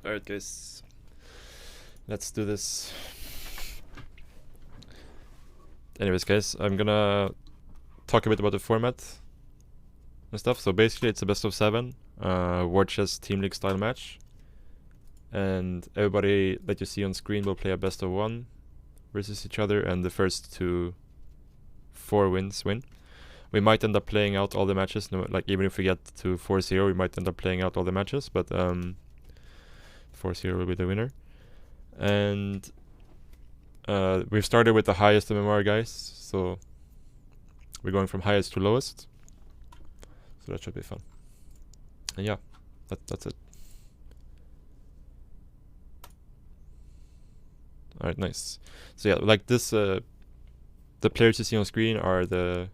Alright guys, let's do this. Anyways guys, I'm gonna talk a bit about the format and stuff. So basically it's a best of 7 war chest team league style match, and everybody that you see on screen will play a best of 1 versus each other, and the first to 4 wins win. We might end up playing out all the matches, no, like even if we get to 4-0 we might end up playing out all the matches, but 4-0 will be the winner. And we've started with the highest MMR guys, so we're going from highest to lowest, so that should be fun. And yeah, that's it. Alright, nice. So yeah, like this, the players you see on screen are the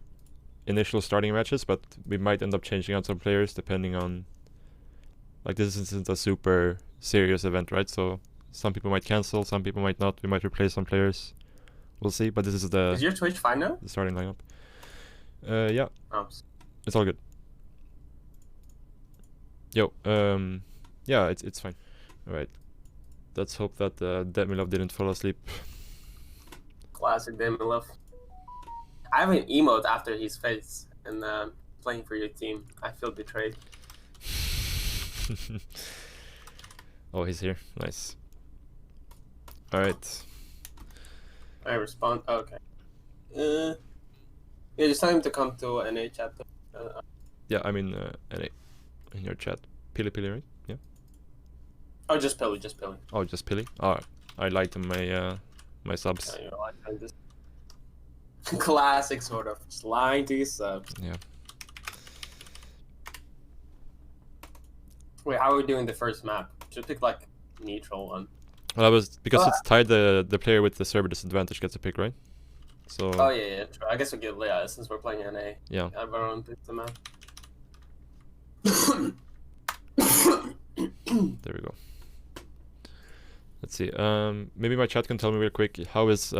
initial starting matches, but we might end up changing out some players depending on, like, this isn't a super serious event, right? So some people might cancel, some people might not. We might replace some players. We'll see, but this is the... Is your Twitch fine now? The starting lineup. Yeah. Oh. It's all good. Yo, yeah, it's fine. Alright. Let's hope that Demilov didn't fall asleep. Classic Demilov. I have an emote after his face and playing for your team. I feel betrayed. Oh, he's here. Nice. Alright. I respond. Okay. Yeah, just tell him to come to NA chat. Yeah, I mean, NA. In your chat. PiliPili, right? Yeah. Oh, just Pili, just Pili. Oh, just Pili? Oh, I lied to my my subs. Yeah, classic sort of. Just lying to your subs. Yeah. Wait, how are we doing the first map? Should pick like neutral one. Well, I was, because it's tied, the player with the server disadvantage gets a pick, right? So. Oh yeah, true. I guess we'll get Leia since we're playing NA. Yeah. Everyone picks the map. There we go. Let's see. Maybe my chat can tell me real quick, how is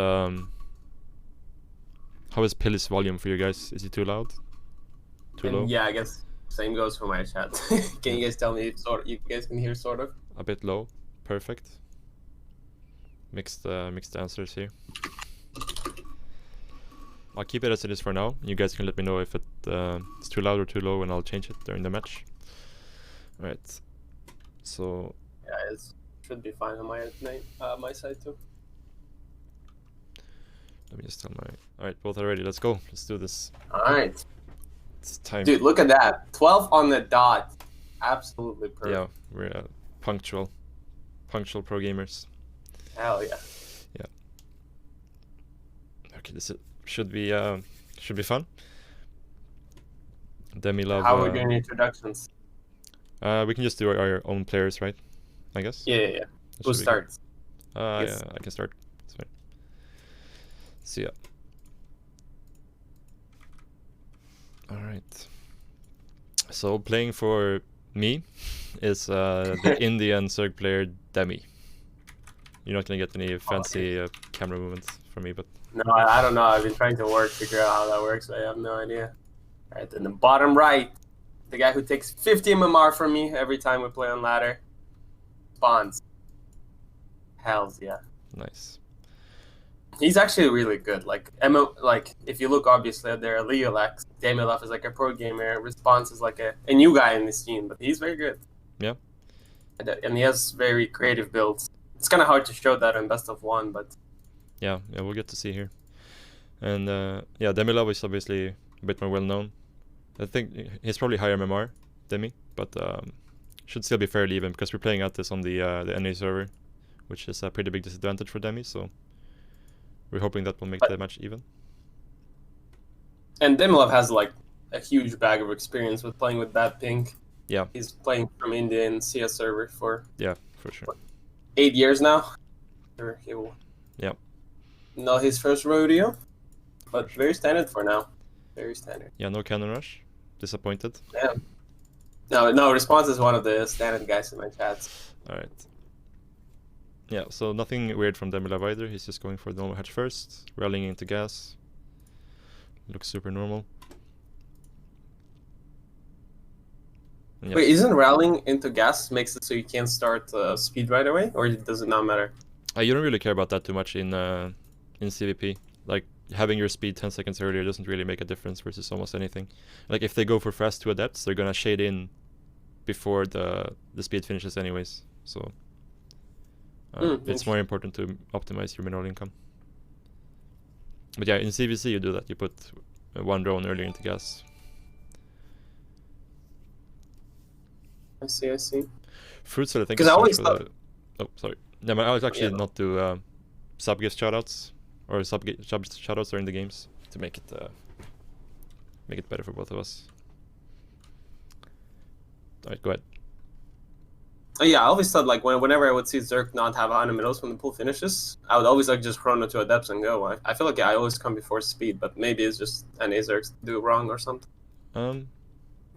Pili's volume for you guys? Is it too loud? Too low? Yeah, I guess same goes for my chat. Can you guys tell me if you guys can hear sort of? A bit low. Perfect. Mixed answers here. I'll keep it as it is for now. You guys can let me know if it's too loud or too low, and I'll change it during the match. Alright. So. Yeah, it should be fine on my side too. Let me just tell my... Alright, both are ready. Let's go. Let's do this. Alright. It's time. Dude, look at that. 12 on the dot. Absolutely perfect. Yeah, we're punctual. Punctual pro gamers. Hell yeah. Yeah. Okay, this should be fun. Demilov. How are we doing introductions? We can just do our own players, right? I guess. Yeah. Who starts? Yeah, I can start. It's fine. See ya. Alright. So playing for me is the Indian Zerg player Demi. You're not gonna get any fancy camera movements from me, but... No, I don't know. I've been trying to figure out how that works, but I have no idea. Alright, in the bottom right, the guy who takes 50 MMR from me every time we play on ladder. Spawns. Hells yeah. Nice. He's actually really good. Like if you look obviously at their Leolex, Demilov is like a pro gamer, Response is like a new guy in the scene, but he's very good. Yeah. And he has very creative builds. It's kind of hard to show that in best of 1, but yeah, we'll get to see here. And yeah, Demilov is obviously a bit more well known. I think he's probably higher MMR than me, but should still be fairly even because we're playing at this on the NA server, which is a pretty big disadvantage for Demi. So we're hoping that will make the match even. And Demilov has like a huge bag of experience with playing with Bad Pink. Yeah. He's playing from Indian CS server for... Yeah, for sure. 8 years now. He will know his first rodeo, but very standard for now. Very standard. Yeah, no cannon rush. Disappointed. Yeah. No, Response is one of the standard guys in my chats. Alright. Yeah, so nothing weird from Demilov either. He's just going for the normal hatch first, rallying into gas. Looks super normal. Yeah. Wait, isn't rallying into gas makes it so you can't start speed right away, or does it not matter? You don't really care about that too much in CVP. Like having your speed 10 seconds earlier doesn't really make a difference versus almost anything. Like if they go for fast 2 adepts, they're gonna shade in before the speed finishes anyways. So it's more important to optimize your mineral income. But yeah, in CVC you do that. You put one drone earlier into gas. I see. Fruit salad, thank Because you I so much always for thought. the... Oh, sorry. Yeah, I was actually not do sub-gift shoutouts or sub-shoutouts during the games to make it better for both of us. Alright, go ahead. Yeah, I always thought like whenever I would see Zerk not have 100 minutes when the pool finishes, I would always like just chrono to adepts and go. I feel like I always come before speed, but maybe it's just NA Zerks do it wrong or something.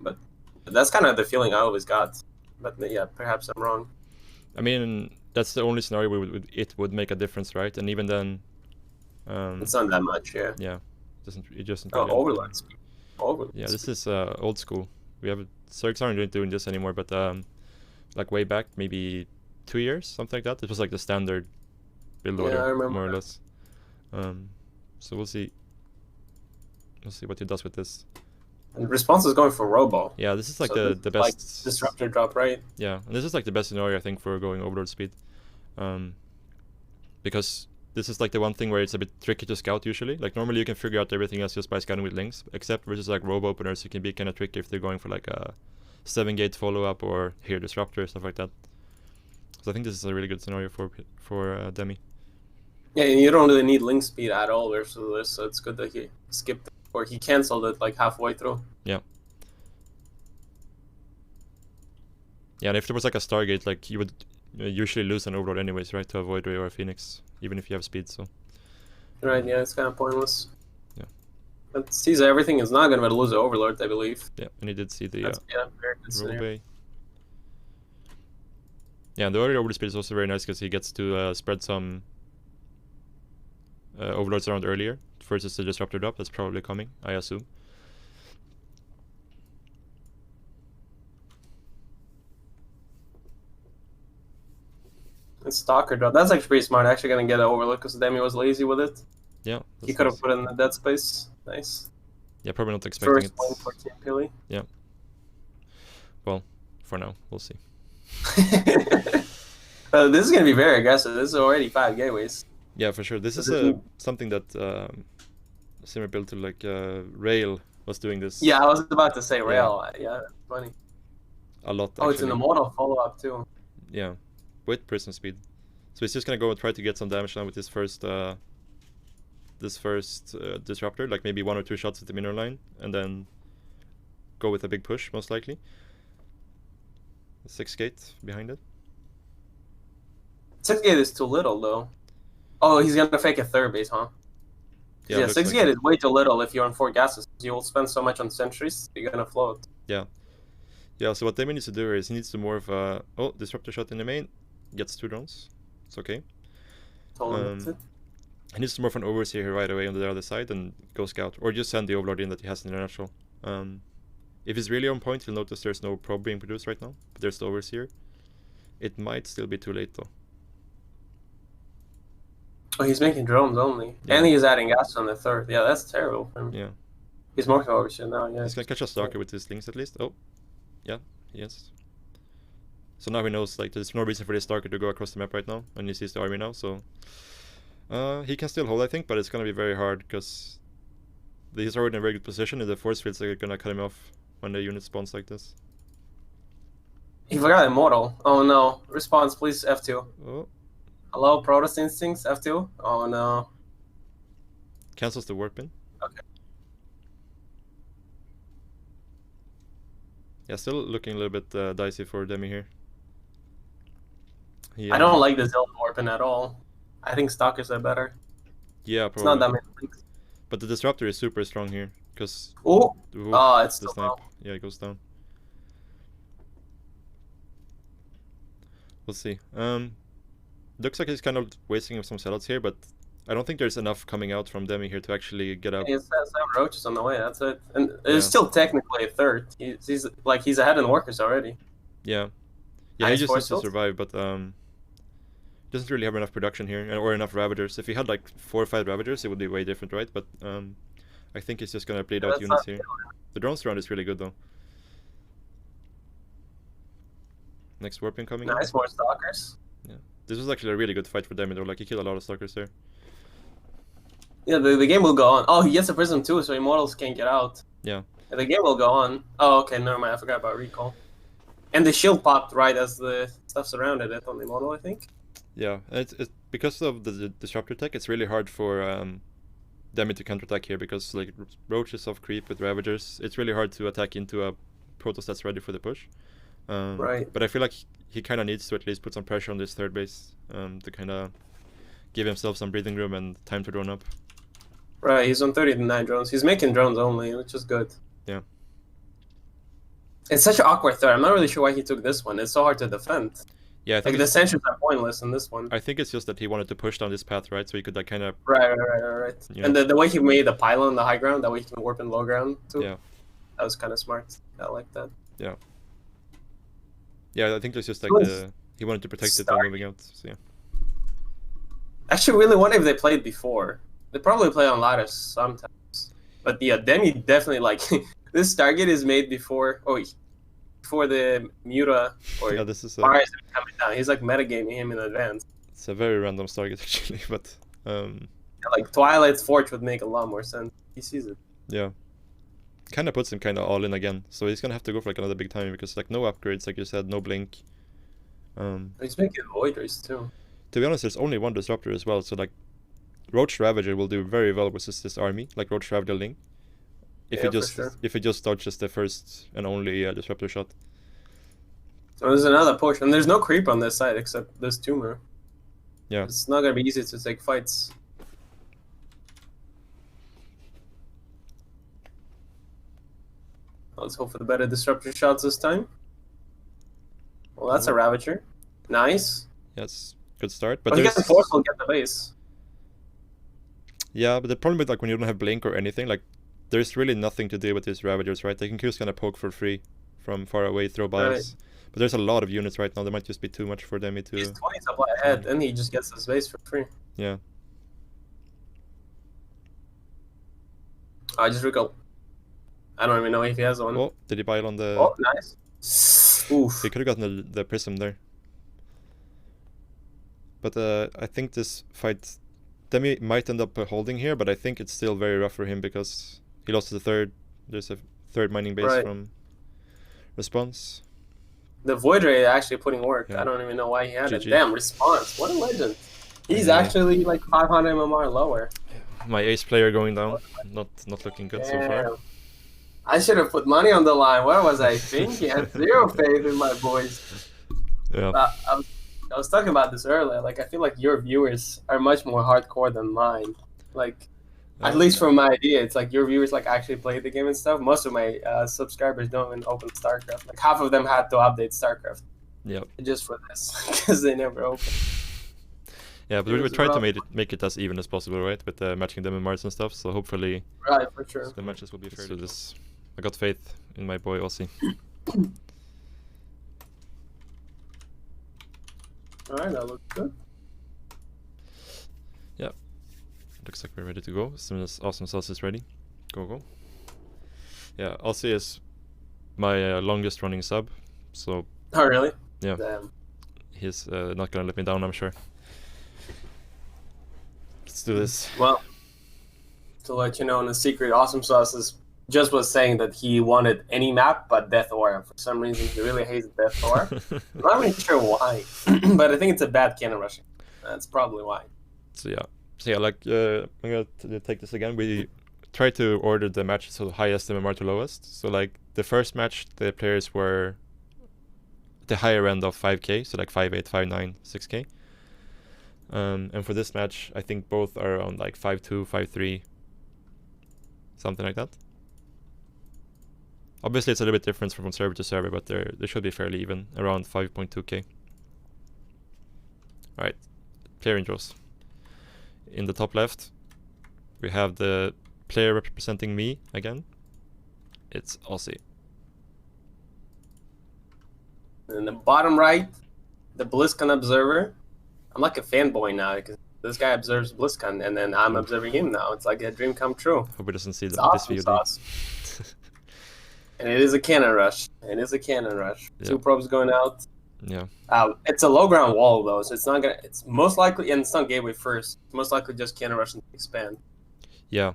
But that's kind of the feeling I always got. But yeah, perhaps I'm wrong. I mean, that's the only scenario where it would make a difference, right? And even then, it's not that much, yeah. Yeah, it doesn't. Oh, Overlord speed. Overlord. Yeah, this is old school. We have Zerks aren't doing this anymore, but like way back, maybe 2 years, something like that. It was like the standard build order, more or less. So we'll see. We'll see what he does with this. And response is going for Robo. Yeah, this is like the best like disruptor drop, right? Yeah, and this is like the best scenario I think for going Overlord speed, because this is like the one thing where it's a bit tricky to scout usually. Like normally you can figure out everything else just by scouting with links, except versus like robo openers, it can be kind of tricky if they're going for like a 7-gate follow up or here disruptor, stuff like that. So I think this is a really good scenario for Demi. Yeah, and you don't really need link speed at all versus this, so it's good that he skipped it, or he canceled it like halfway through. Yeah. Yeah, and if there was like a Stargate, like you would usually lose an Overlord anyways, right, to avoid Ray or a Phoenix, even if you have speed, so. Right, yeah, it's kind of pointless. Yeah. But Caesar, everything is not going to lose the Overlord, I believe. Yeah, and he did see the very good Bay. Yeah, and the early Overlord speed is also very nice because he gets to spread some Overlords around earlier versus the Disruptor drop that's probably coming, I assume. And Stalker drop. That's actually pretty smart. Actually going to get an Overlord because Demi was lazy with it. Yeah. He could have put it in the dead space. Nice. Yeah, probably not expecting First point for Team Pili. Yeah. Well, for now, we'll see. This is going to be very aggressive. This is already 5 gateways. Yeah, for sure. This is something that similar build to like Rail was doing this. Yeah, I was about to say Rail. Yeah, that's funny. A lot, actually. Oh, it's an immortal follow-up too. Yeah, with prison speed. So he's just gonna go and try to get some damage down with this first disruptor, like maybe 1 or 2 shots at the mineral line, and then go with a big push, most likely. 6 gate behind it. 6 gate is too little though. Oh, he's gonna fake a 3rd base, huh? Yeah, 6 gate is way too little if you're on 4 gases. You will spend so much on sentries, you're gonna float. Yeah. Yeah, so what Damien needs to do is he needs to more of a... Oh, disruptor shot in the main. Gets 2 drones. It's okay. He needs to more of an overseer here right away on the other side and go scout. Or just send the Overlord in that he has in the natural. If he's really on point, you'll notice there's no probe being produced right now. But there's the overseer. It might still be too late though. Oh, he's making drones only. Yeah. And he's adding gas on the 3rd. Yeah, that's terrible for him. Yeah. He's marking overseer now, yeah. He's gonna catch a stalker with his links at least. Oh. Yeah, yes. So now he knows like there's no reason for this stalker to go across the map right now, and he sees the army now, so he can still hold, I think, but it's gonna be very hard because he's already in a very good position and the force fields are gonna cut him off when the unit spawns like this. He forgot immortal. Oh no. Response please, F2. Oh. Hello, Protest Instincts, F2? Oh no. Cancels the warp in. Okay. Yeah, still looking a little bit dicey for Demi here. I don't like the Zelda warping at all. I think Stalkers are better. Yeah, probably. It's not that many things. But the Disruptor is super strong here, because... Oh! It's the snipe. Yeah, it goes down. We'll see. Looks like he's kind of wasting some sellouts here, but I don't think there's enough coming out from Demi here to actually get up. He has 7 roaches on the way. That's it, and Yeah. it's still technically a third. He's ahead in workers already. Yeah. Yeah, Nice he just needs to force survive, but doesn't really have enough production here or enough Ravagers. If he had like 4 or 5 Ravagers, it would be way different, right? But I think he's just gonna bleed out units here. The drones round is really good though. Next warping coming in. Nice, more stalkers. Yeah, this was actually a really good fight for Demi though. Like he killed a lot of stalkers there. Yeah, the game will go on. Oh, he gets a prism too, so Immortals can't get out. Yeah. The game will go on. Oh, okay, never mind. I forgot about recall. And the shield popped right as the stuff surrounded it on the Immortal, I think. Yeah, and it's because of the disruptor tech. It's really hard for Demi to counterattack here because like Roach is off creep with Ravagers. It's really hard to attack into a Protoss that's ready for the push. Right. But I feel like he kind of needs to at least put some pressure on this third base to kind of give himself some breathing room and time to drone up. Right, he's on 39 drones. He's making drones only, which is good. Yeah. It's such an awkward third. I'm not really sure why he took this one. It's so hard to defend. Yeah, I think like the sentries are pointless in this one. I think it's just that he wanted to push down this path, right? So he could like kind of. Right. Yeah. And the way he made the pylon on the high ground, that way he can warp in low ground too. Yeah. That was kind of smart. I like that. Yeah. Yeah, I think it's just like he wanted to protect it while moving out. So yeah. Actually, really wonder if they played before. They probably play on lattice sometimes. But yeah, Demi definitely like this target is made before. Before the Muta or yeah, this is coming down. He's like metagaming him in advance. It's a very random target actually, but yeah, like Twilight's Forge would make a lot more sense. He sees it. Yeah. Kind of puts him kind of all in again, so he's gonna have to go for like another big timing because like no upgrades, like you said, no blink. He's making Void Race too. To be honest, there's only one disruptor as well, so like Roach Ravager will do very well with this army, like Roach Ravager Ling. If he just dodges the first and only disruptor shot. So there's another push, and there's no creep on this side except this tumor. Yeah. It's not gonna be easy to take fights. Let's hope for the better disruptor shots this time. Well, that's a Ravager. Nice. Yes, good start. But he can force will get the base. Yeah, but the problem with like when you don't have blink or anything, like there's really nothing to do with these Ravagers, right? They can just kind of poke for free from far away, throw buys. Right. But there's a lot of units right now. There might just be too much for Demi to. He's 20 supply ahead, and he just gets his base for free. Yeah. I just recall. I don't even know if he has one. Oh, did he buy it on the... Oh, nice. Oof. He could have gotten the prism there. But I think this fight... Demi might end up holding here, but I think it's still very rough for him because he lost the third. There's a third mining base from Response. The Void Ray actually putting work. Yeah. I don't even know why he had it. Damn, Response. What a legend. He's actually like 500 MMR lower. My ace player going down. Not looking good so far. I should have put money on the line. What was I thinking? I had zero faith in my boys. Yeah. I was talking about this earlier. Like, I feel like your viewers are much more hardcore than mine. Like, at least from my idea, it's like your viewers like actually play the game and stuff. Most of my subscribers don't even open StarCraft. Like, half of them had to update StarCraft. Yep. Just for this, because they never open. Yeah, but we try to make it as even as possible, right? With matching them in Mars and stuff. So hopefully, right, for sure, the matches will be fair to this. I got faith in my boy Aussie. Alright, that looks good. Yeah. Looks like we're ready to go. As soon as Awesome Sauce is ready. Go. Yeah, Aussie is my longest running sub. So. Oh, really? Yeah. Damn. He's not gonna let me down, I'm sure. Let's do this. Well, to let you know in a secret, Awesome Sauce just was saying that he wanted any map but Death Aura. For some reason, he really hates Death Aura. I'm not really sure why, but I think it's a bad cannon rushing. That's probably why. So yeah, like I'm gonna take this again. We try to order the matches so highest MMR to lowest. So like the first match, the players were the higher end of 5k, so like 5.8, 5.9, 6k. And for this match, I think both are around like 5.2, 5.3, something like that. Obviously, it's a little bit different from server to server, but they should be fairly even, around 5.2k. Alright, player intros. in the top left, we have the player representing me again. It's Aussie. In the bottom right, the BlizzCon observer. I'm like a fanboy now because this guy observes BlizzCon, and then I'm observing him now. It's like a dream come true. Hope he doesn't see It's this awesome VOD. sauce. And it is a cannon rush. It is a cannon rush. Yeah. 2 probes going out. Yeah. It's a low ground wall though, so it's not gonna. It's most likely, and it's not gateway first. It's most likely just cannon rush and expand. Yeah.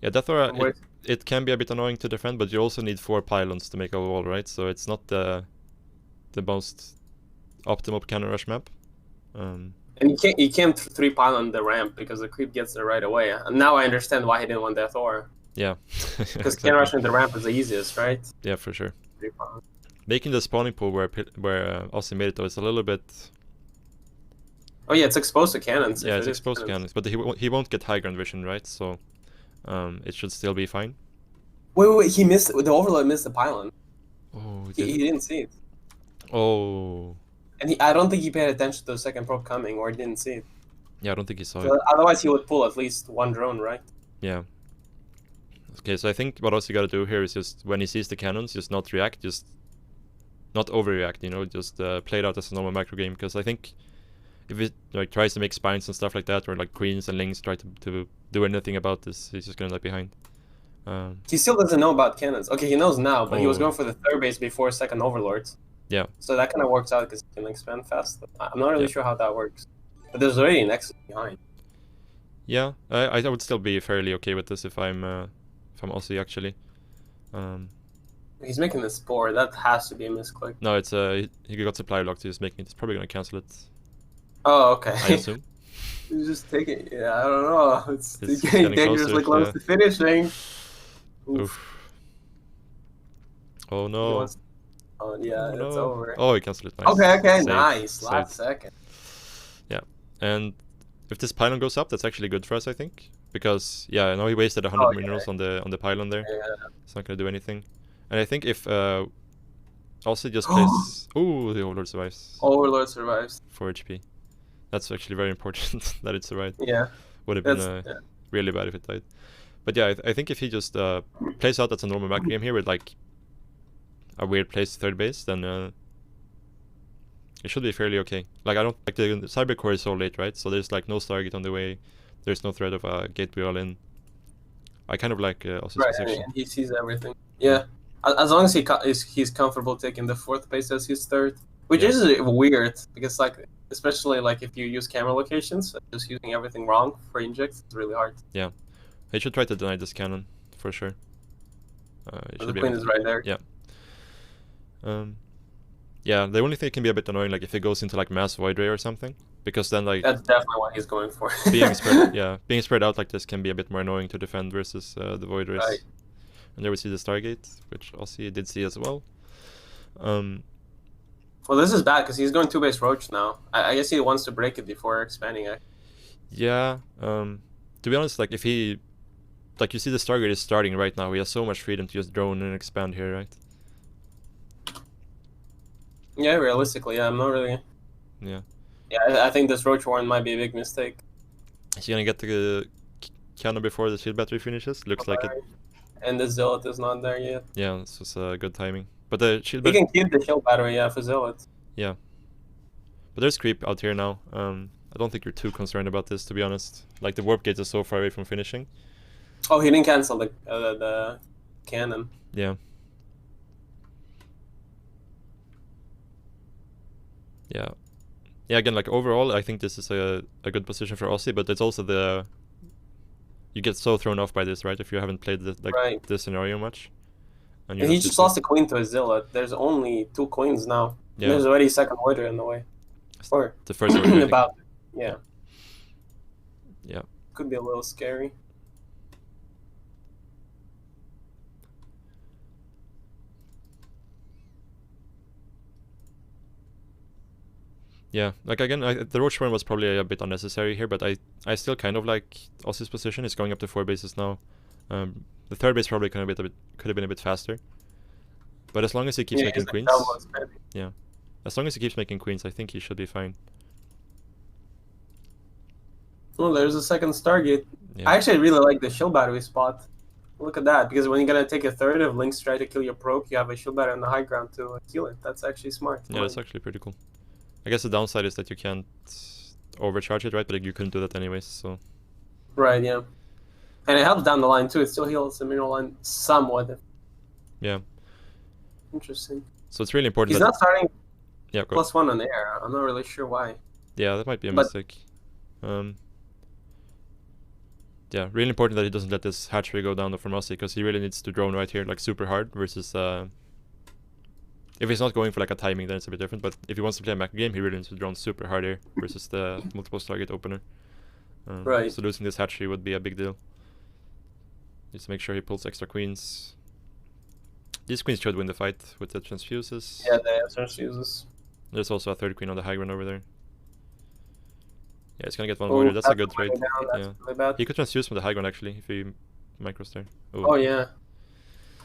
Yeah, Death Aura, it can be a bit annoying to defend, but you also need 4 pylons to make a wall, right? So it's not the most optimal cannon rush map. And you can't 3 pylon the ramp because the creep gets there right away. And now I understand why he didn't want Death Aura. Yeah. Because exactly. cannon rushing the ramp is the easiest, right? Yeah, for sure. 3 pylon. Making the spawning pool where Aussie made it though is a little bit. Oh yeah, it's exposed to cannons. Yeah, it's exposed to cannons, but he won't get high ground vision, right? So, it should still be fine. Wait, he missed the overload. Missed the pylon. Oh, He didn't see it. Oh. And I don't think he paid attention to the second probe coming, or didn't see it. Yeah, I don't think he saw So it. otherwise, he would pull at least 1 drone, right? Yeah. Okay, so I think what else you gotta do here is just when he sees the cannons, just not react, just not overreact. You know, just play it out as a normal macro game. Because I think if it like tries to make spines and stuff like that, or like queens and lings try to do anything about this, he's just gonna lag behind. He still doesn't know about cannons. Okay, he knows now, but he was Oh. going for the 3rd base before second overlords. Yeah. So that kind of works out because he can expand fast. I'm not really Yeah. sure how that works. But there's already an exit behind. Yeah, I would still be fairly okay with this if I'm Aussie actually. He's making the spore. That has to be a misclick. No, it's he got supply locked. He's making it. He's probably gonna cancel it. Oh, okay. I assume. He's just taking. Yeah, I don't know. It's It's getting getting dangerously closer, close to finishing. Oof. Oh He no. wants- Oh yeah, Oh, it's no. over. Oh, he canceled it. Nice. Okay, Saved. nice. Last Saved. second. And if this pylon goes up, that's actually good for us, I think, because yeah, I know he wasted 100 Oh, yeah. minerals on the pylon there. Yeah. It's not gonna do anything. And I think if also just plays. Ooh, the Overlord survives. Overlord survives. 4 HP. That's actually very important that it survived. Yeah. Would have been That's really bad if it died. But yeah, I think if he just plays out as a normal macro game here with like a weird place 3rd base, then it should be fairly okay. Like I don't like the cyber core is so late, right? So there's like no Stargate on the way. There's no threat of a gateway all in. I kind of like Aussie's right. position. And he sees everything. Yeah. As long as he's comfortable taking the 4th base as his 3rd, which Yeah. is weird because like especially like if you use camera locations, just using everything wrong for injects, it's really hard. He should try to deny this cannon for sure. It The should be queen able is to- right there. Yeah. Yeah, the only thing can be a bit annoying, like if it goes into like mass void ray or something, because then like That's definitely what he's going for. being spread out like this can be a bit more annoying to defend versus the void rays. Right. And there we see the Stargate, which Aussie did see as well. Well, this is bad because he's going 2 base roach now. I guess he wants to break it before expanding it. Yeah. To be honest, like if he, like you see the Stargate is starting right now, he has so much freedom to just drone and expand here, right? Yeah, realistically, yeah, I'm not really. Yeah. Yeah, I think this roach warren might be a big mistake. Is he gonna get the cannon before the shield battery finishes? Looks like it. And the zealot is not there yet. Yeah, this was good timing. But the shield He battery. can keep the shield battery, yeah, for zealot. But there's creep out here now. I don't think you're too concerned about this, to be honest. Like the warp gate is so far away from finishing. Oh, he didn't cancel the cannon. Yeah. Yeah, again, like overall, I think this is a good position for Aussie, but it's also you get so thrown off by this, right? If you haven't played this scenario much. And he just lost a queen to a zealot. There's only 2 queens now. Yeah. There's already a second warrior in the way. Or the first one. about. Yeah. Yeah. Could be a little scary. Yeah, like again, the roach one was probably a bit unnecessary here, but I still kind of like Aussie's position. It's going up to 4 bases now. The 3rd base probably could have been a bit faster. But as long as he keeps making queens, as long as he keeps making queens, I think he should be fine. Oh, there's a second Stargate. Yeah. I actually really like the shield battery spot. Look at that, because when you're gonna take a third of Lynx try to kill your probe, you have a shield battery on the high ground to heal it. That's actually smart. Yeah, that's actually pretty cool. I guess the downside is that you can't overcharge it, right? But like, you couldn't do that anyways, so. Right, yeah. And it helps down the line too. It still heals the mineral line somewhat. Yeah. Interesting. So it's really important He's that... not starting Yeah, go. +1 on the air. I'm not really sure why. Yeah, that might be a But- mistake. Yeah, really important that he doesn't let this hatchery go down from Aussie, because he really needs to drone right here, like super hard, versus if he's not going for like a timing, then it's a bit different, but if he wants to play a macro game, he really needs to drone super hard here versus the multiple target opener. Right. So losing this hatchery would be a big deal. Needs to make sure he pulls extra queens. These queens should win the fight with the transfuses. Yeah, they have transfuses. There's also a third queen on the high ground over there. Yeah, he's gonna get one Oh, voided. That's a that's good trade. down. That's Yeah. really bad. He could transfuse from the high ground actually if he micros there. Oh, yeah.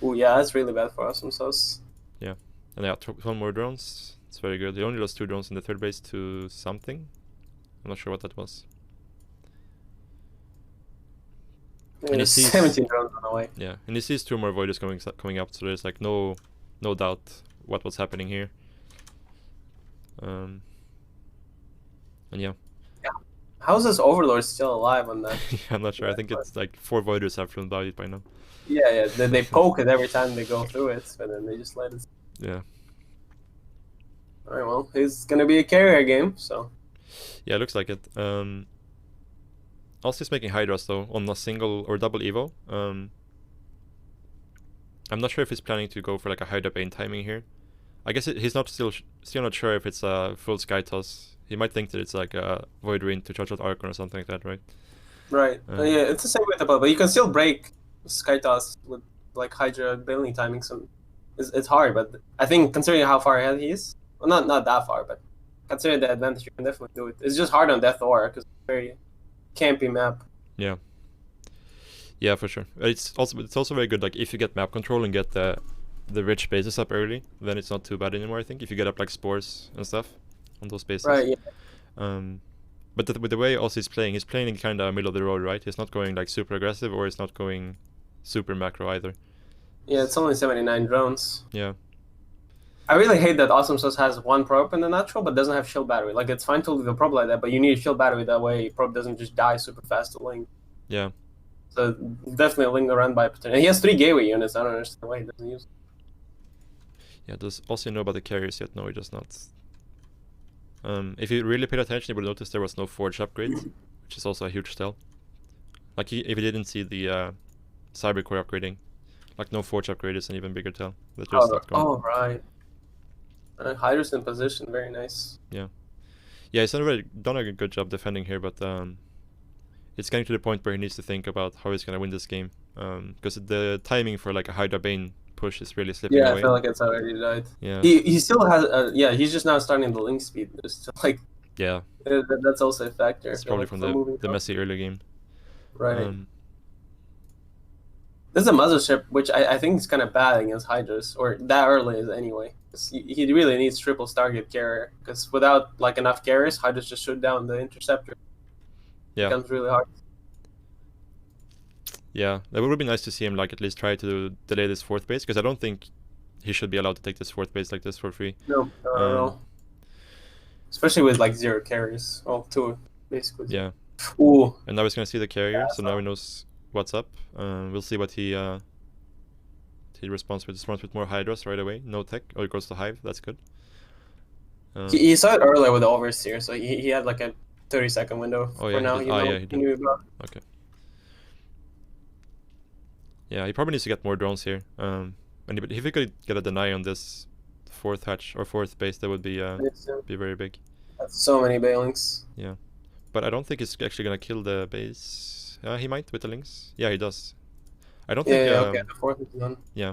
Oh, yeah, that's really bad for Awesome Sauce. Yeah. And yeah, 12 more drones. It's very good. He only lost 2 drones in the third base to something. I'm not sure what that was. Yeah, And he there's sees- 17 drones on the way. Yeah, and he sees 2 more voiders coming up, so there's like no doubt what was happening here. And yeah. How is this Overlord still alive on that? Yeah, I'm not sure. I think it's like 4 voiders have flown by it by now. Yeah, they poke it every time they go through it, but then they just let it. Yeah. Alright, well, it's gonna be a carrier game, so. Yeah, it looks like it. Also, he's making Hydras though on a single or double Evo. I'm not sure if he's planning to go for like a Hydra Bane timing here. I guess he's not still not sure if it's a full Sky Toss. He might think that it's like a Void Ring to charge out Archon or something like that, right? Right. Uh. Yeah, it's the same with the ball, but you can still break Sky Toss with like Hydra Bailing timing. So it's hard, but I think considering how far ahead he is, well, not that far, but considering the advantage, you can definitely do it. It's just hard on Death Aura because it's a very campy map. Yeah. Yeah, for sure. It's also very good. Like if you get map control and get the rich bases up early, then it's not too bad anymore. I think if you get up like spores and stuff on those bases. Right. Yeah. But with the way also he's playing in kind of middle of the road, right? He's not going like super aggressive, or he's not going super macro either. Yeah, it's only 79 drones. Yeah. I really hate that Awesome Sauce has one probe in the natural, but doesn't have shield battery. Like it's fine to leave a probe like that, but you need a shield battery that way probe doesn't just die super fast to Link. Yeah. So definitely a Link the run by potential. And he has 3 gateway units. I don't understand why he doesn't use. Yeah. Does also know about the carriers yet? No, he does not. If you really paid attention, you would notice there was no forge upgrade, which is also a huge tell. Like if you didn't see the Cybercore upgrading, like no forge upgrade is an even bigger tell. That just not going. Oh, right. Hydra's in position, very nice. Yeah, he's done a good job defending here, but it's getting to the point where he needs to think about how he's gonna win this game. Because the timing for like a Hydra Bane push is really slipping Yeah, away. I feel like it's already died. Yeah. He still has, he's just now starting the Link speed. It's still like, Yeah. that's also a factor. It's probably from the messy early game. Right. This is a mothership, which I think is kind of bad against Hydras, or that early is anyway. He really needs triple Stargate carrier, because without like enough carriers, Hydras just shoot down the interceptor. Yeah. It becomes really hard. Yeah, that would be nice to see him like at least try to delay this 4th base, because I don't think he should be allowed to take this 4th base like this for free. No, no. Especially with like 0 carriers. Well, 2 basically. Yeah. Ooh. And now he's gonna see the carrier, Yeah, so now he knows what's up. We'll see what he responds with. Responds with more Hydras right away. No tech, or it goes to Hive. That's good. He saw it earlier with the Overseer, so he had like a 30-second window. Oh, yeah, for now. he did. He knew about. Okay. Yeah, he probably needs to get more drones here. And if he could get a deny on this 4th hatch or 4th base, that would be very big. That's so many Bailings. Yeah, but I don't think he's actually gonna kill the base. He might with the links. Yeah, he does. I don't think. Okay, the 4th is done. Yeah.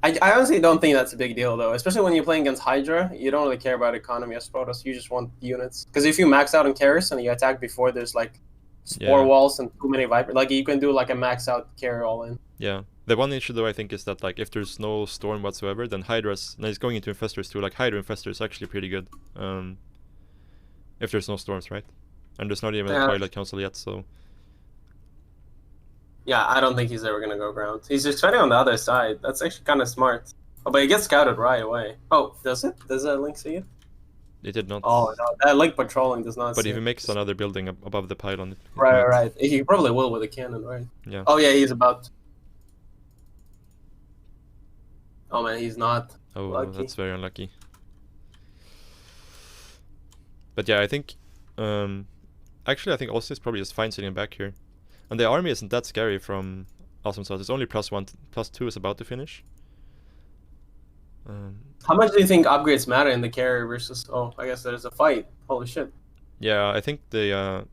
I honestly don't think that's a big deal though, especially when you're playing against Hydra. You don't really care about economy as Protoss. You just want units. Because if you max out on carriers and you attack before there's like spore walls and too many Viper, like you can do like a max out carrier all in. Yeah. The one issue though I think is that like if there's no storm whatsoever, then Hydra's, and he's going into Infestors too. Like Hydra Infestor is actually pretty good. If there's no storms, right? And there's not even a Yeah. Twilight Council yet, so... Yeah, I don't think he's ever gonna go ground. He's expanding on the other side. That's actually kind of smart. Oh, but he gets scouted right away. Oh, does it? Does that link see it? It did not. Oh no, that link patrolling does not But see if he it. makes another building above the pylon, it Right, might. right. He probably will with a cannon, right? Yeah. Oh yeah, he's about to. Oh man, he's not. Oh, Lucky. that's very unlucky. But yeah, I think... actually, I think Aussie is probably just fine sitting back here. And the army isn't that scary from Awesome Sauce. It's only +1, +2 is about to finish. How much do you think upgrades matter in the carrier versus... Oh, I guess there's a fight. Holy shit. Yeah, I think the...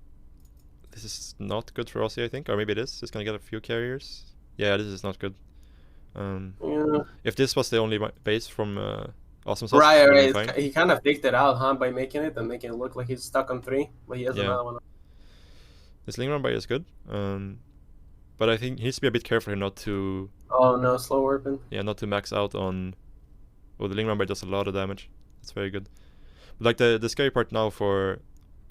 this is not good for Aussie, I think. Or maybe it is. It's gonna get a few carriers. Yeah, this is not good. Yeah. If this was the only base from Awesome Sauce, Right, it would right. be fine. He kind of faked it out, huh, by making it and making it look like he's stuck on 3. But he has another one. This Ling Run by is good. But I think he needs to be a bit careful here not to... Oh no, slow weapon. Yeah, not to max out on... Oh, the Ling Run by does a lot of damage. That's very good. But like the scary part now for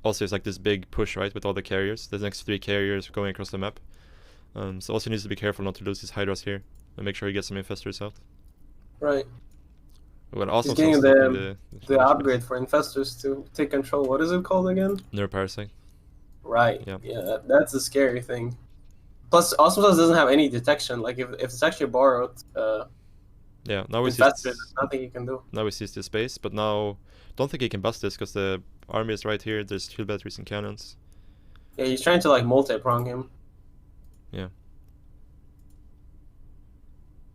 also is like this big push, right, with all the carriers. The next 3 carriers going across the map. So also needs to be careful not to lose his Hydras here and make sure he gets some infestors out. Right. Well, awesome. He's getting the upgrade for infestors to take control. What is it called again? Neuroparasite. Right. Yeah. Yeah, that's the scary thing. Plus, Awesome Sauce doesn't have any detection. Like if it's actually borrowed, yeah. Now we see there's nothing you can do. Now we see this base, but now don't think he can bust this because the army is right here. There's shield batteries and cannons. Yeah, he's trying to like multi-prong him. Yeah.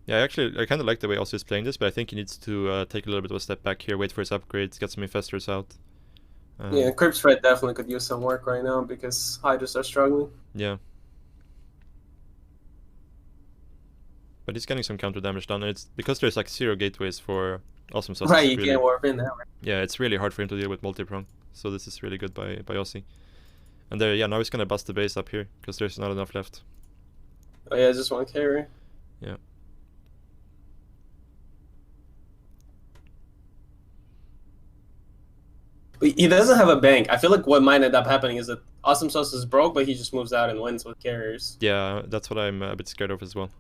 Yeah, actually, I kind of like the way Aussie is playing this, but I think he needs to take a little bit of a step back here, wait for his upgrades, get some infestors out. Yeah, Crypt Threat definitely could use some work right now because Hydras are struggling. Yeah. But he's getting some counter damage done, and it's because there's like 0 gateways for Awesome Sauce. Right, you can't warp in there. Right? Yeah, it's really hard for him to deal with multi-prong, so this is really good by Aussie. And there, yeah, now he's gonna bust the base up here because there's not enough left. Oh yeah, just one carry. Yeah. But he doesn't have a bank. I feel like what might end up happening is that Awesome Sauce is broke, but he just moves out and wins with carriers. Yeah, that's what I'm a bit scared of as well.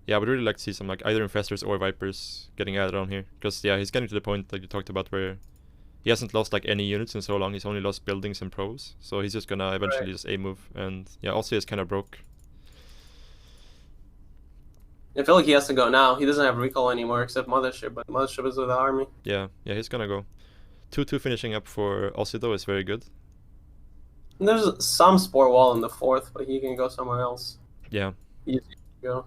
Yeah, I would really like to see some like either infestors or vipers getting added on here, because yeah, he's getting to the point that you talked about where he hasn't lost like any units in so long. He's only lost buildings and pros, so he's just gonna eventually just A move, and yeah, Aussie is kind of broke. I feel like he has to go now. He doesn't have recall anymore except Mothership, but Mothership is with the army. Yeah, he's gonna go. 2-2 finishing up for Aussie though is very good. And there's some Spore Wall in the 4th, but he can go somewhere else. Yeah. Easy to go.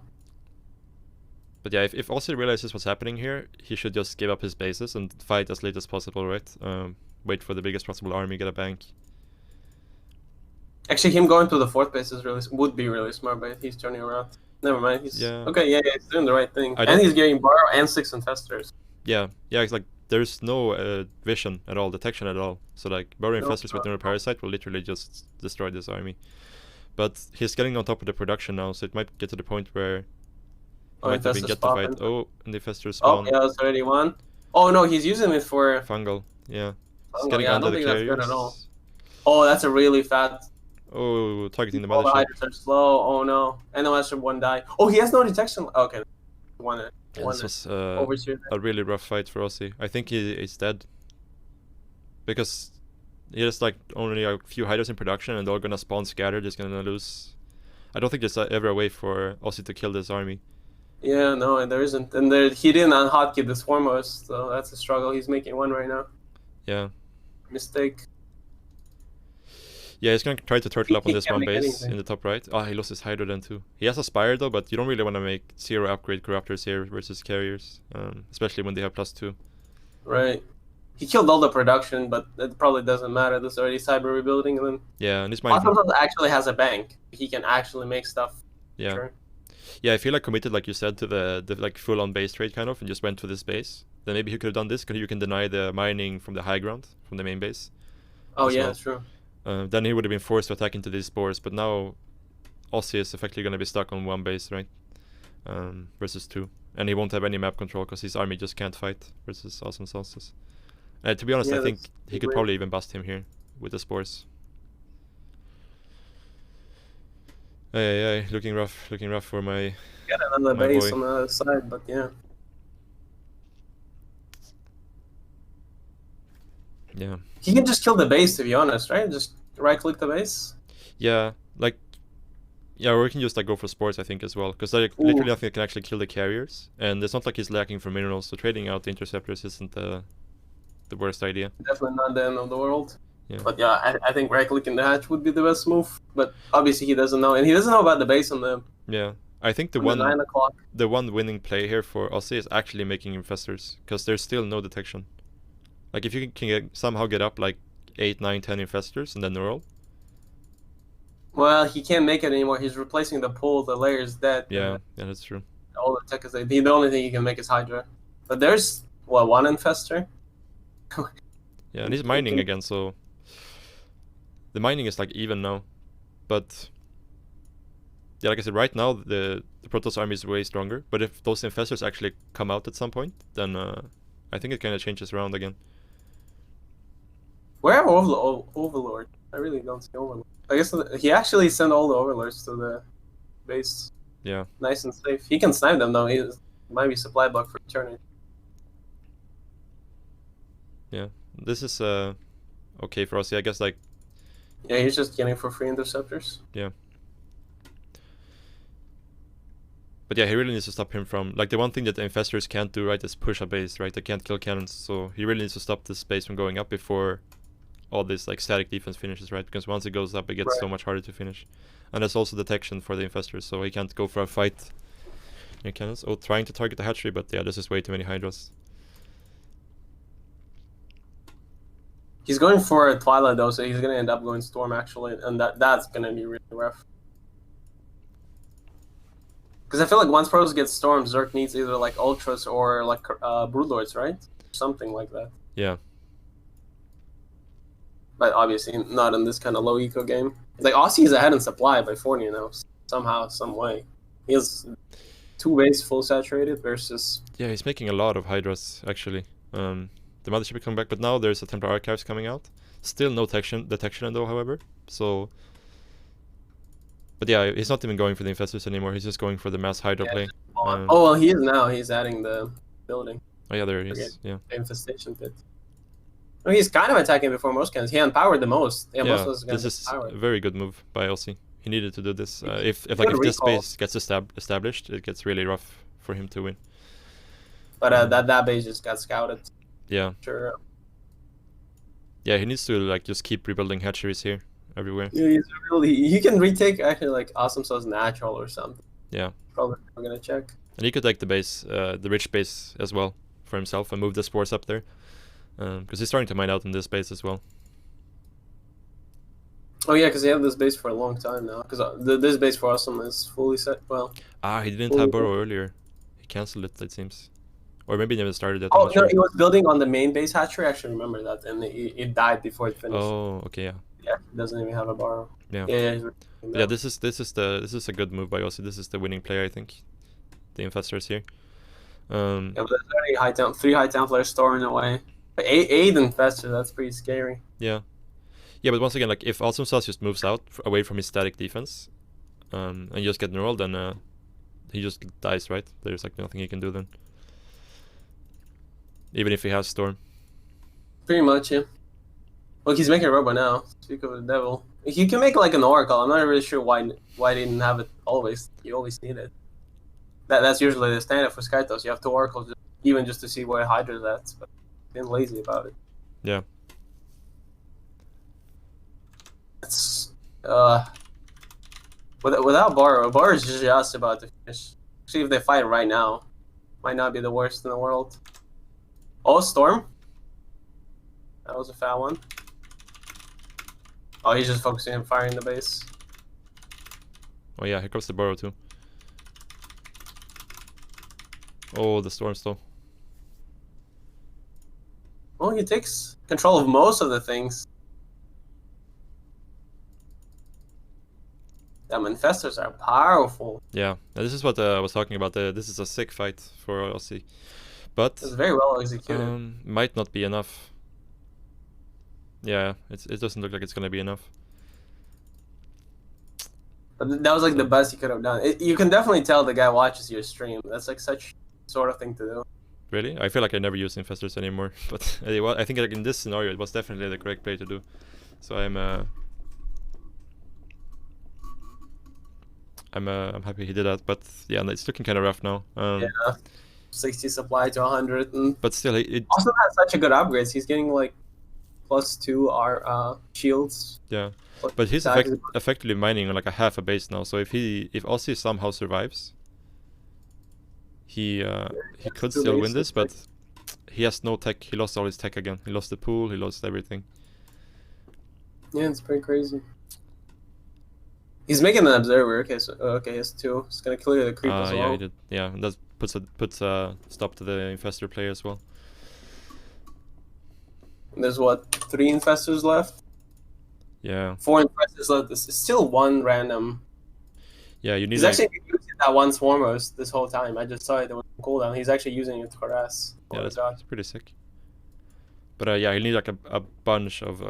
But yeah, if Aussie realizes what's happening here, he should just give up his bases and fight as late as possible, right? Wait for the biggest possible army, get a bank. Actually, him going to the 4th base is would be really smart, but he's turning around. Never mind. He's okay. Yeah, he's doing the right thing, and he's getting borrow and 6 infestors. Yeah, it's like there's no vision at all, detection at all. So like borrowing infestors with Neuroparasite will literally just destroy this army. But he's getting on top of the production now, so it might get to the point where might even get the fight. Oh, and the infestors spawn. Oh, yeah, that's already one. Oh no, he's using it for fungal. Yeah, he's getting under the carriers. That's good at all. Oh, that's a really fat. Oh, targeting the mothership. mothership. The Hydras are slow. Oh no, and the mothership 1 die. Oh, he has no detection. Okay, one. Yeah, this was a really rough fight for Aussie. I think he's dead. Because he has like only a few Hydras in production and they're all gonna spawn scattered, just gonna lose. I don't think there's ever a way for Aussie to kill this army. Yeah, no, and there isn't. And he didn't unhotkey the Swarmos, so that's a struggle. He's making one right now. Yeah. Mistake. Yeah, he's gonna try to turtle up on this one base in the top right. Ah, he lost his Hydra then too. He has a Spire though, but you don't really want to make 0 upgrade Corruptors here versus carriers, especially when they have +2. Right. He killed all the production, but it probably doesn't matter. There's already cyber rebuilding, and then yeah, and this might actually has a bank. He can actually make stuff. Yeah. Sure. Yeah, if he like committed, like you said, to the like full-on base trade kind of, and just went to this base, then maybe he could have done this, because you can deny the mining from the high ground, from the main base. Oh yeah, that's true. Then he would have been forced to attack into these spores, but now Aussie is effectively going to be stuck on 1 base, right? Versus 2. And he won't have any map control because his army just can't fight versus Awesome Sauces. To be honest, I think he could probably even bust him here with the spores. Yeah, looking rough for my Got another my base boy. on the other side, but yeah. Yeah. He can just kill the base, to be honest, right? Just right-click the base. Yeah, like, yeah, or we can just like go for sports, I think, as well, because like Ooh, literally I think I can actually kill the carriers, and it's not like he's lacking for minerals, so trading out the interceptors isn't the worst idea. definitely not the end of the world. Yeah. But yeah, I think right-clicking the hatch would be the best move. But obviously he doesn't know, and he doesn't know about the base on the Yeah, I think on the 9 o'clock. the one winning play here for Aussie is actually making infestors, because there's still no detection. Like if you can somehow get up like 8, 9, 10 infestors and then neural. Well, he can't make it anymore. He's replacing the pool. The layer is dead. Yeah, that's true. All the tech is dead. The only thing he can make is Hydra. But there's what, one infester. Yeah, and he's mining again, so the mining is like even now, but yeah, like I said, right now the Protoss army is way stronger. But if those infestors actually come out at some point, then I think it kind of changes around again. Where are Overlord? I really don't see Overlord. I guess he actually sent all the Overlords to the base. Yeah. Nice and safe. He can snipe them though. He might be supply block for eternity. Yeah. This is okay for us. Yeah, I guess like. Yeah, he's just getting for free interceptors. Yeah. But yeah, he really needs to stop him from, like, the one thing that the infestors can't do, right, is push a base, right? They can't kill cannons, so he really needs to stop this base from going up before all this like static defense finishes, right? Because once it goes up, it gets so much harder to finish. And there's also detection for the infestors, so he can't go for a fight near cannons. Oh, trying to target the hatchery, but yeah, this is way too many hydras. He's going for a Twilight though, so he's gonna end up going Storm actually, and that's gonna be really rough. Because I feel like once Protoss gets Storm, Zerg needs either like Ultras or like Broodlords, right? Something like that. Yeah. But obviously not in this kind of low eco game. Like Aussie is ahead in supply by 40 now, somehow, some way. He has 2 base full saturated versus. Yeah, he's making a lot of hydras actually. The mothership is coming back, but now there's a Templar Archives coming out. Still no detection though, however. So. But yeah, he's not even going for the infestors anymore. He's just going for the mass hydra play. Oh well, he is now. He's adding the building. Oh yeah, there he is. Yeah. The infestation pit. Well, he's kind of attacking before most cannons. He empowered the most. Yeah, most of those this is a very good move by LC. He needed to do this. If this base gets established, it gets really rough for him to win. But that base just got scouted. Yeah. Sure. Yeah, he needs to like just keep rebuilding hatcheries here everywhere. Yeah, he's really. He can retake actually like Awesome Sauce Natural or something. Yeah. Probably I'm gonna check. And he could take the base, the rich base as well for himself and move the spores up there. Because he's starting to mine out in this base as well. Oh yeah, because he had this base for a long time now. Because this base for Awesome is fully set. Well. He didn't have burrow earlier. He cancelled it seems. Or maybe he never started it. Oh no, he was building on the main base hatchery. I actually remember that, and it died before it finished. Oh, okay, yeah. Yeah, he doesn't even have a borrow. Yeah. Yeah, this is a good move by Aussie. This is the winning play, I think. The infestors here. Yeah, but there's already 3 high templars storing away. But 8 infestors, that's pretty scary. Yeah. Yeah, but once again, like if Awesome Sauce just moves out away from his static defense, and you just get neural, then he just dies, right? There's like nothing he can do then. Even if he has Storm. Pretty much, yeah. Well, he's making a robot now. Speak of the devil. He can make like an Oracle. I'm not really sure why he didn't have it always. You always need it. That's usually the standard for Skytos. You have 2 Oracles, even just to see where Hydra's at. But being lazy about it. Yeah. It's without Bar is just about to finish. See if they fight right now, might not be the worst in the world. Oh, Storm. That was a foul one. Oh, he's just focusing on firing the base. Oh yeah, here comes the burrow too. Oh, the Storm still. Well, he takes control of most of the things. Them infestors are powerful. Yeah, this is what I was talking about. This is a sick fight for Aussie. But it's very well executed. Might not be enough. Yeah, it doesn't look like it's gonna be enough. But that was like the best you could have done. You can definitely tell the guy watches your stream. That's like such sort of thing to do. Really? I feel like I never use infestors anymore, but I think like in this scenario it was definitely the correct play to do. So I'm happy he did that, but yeah, it's looking kind of rough now. Yeah, 60 supply to 100, and but still, it also has such a good upgrades. He's getting like +2 shields. Yeah, but he's effectively mining on like a half a base now. So if Aussie somehow survives, he could still win this, but he has no tech. He lost all his tech again. He lost the pool. He lost everything. Yeah, it's pretty crazy. He's making an observer. Okay, so he has 2. He's gonna clear the creep as well. Yeah, he did. Yeah, and that puts a stop to the infestor play as well. There's what, 3 infestors left? Yeah. 4 infestors left. This is still 1 random. Yeah, you need. He's actually using that 1 Swarmos this whole time. I just saw it on cooldown. He's actually using it to harass. Yeah, that's pretty sick. But yeah, he'll need like a bunch of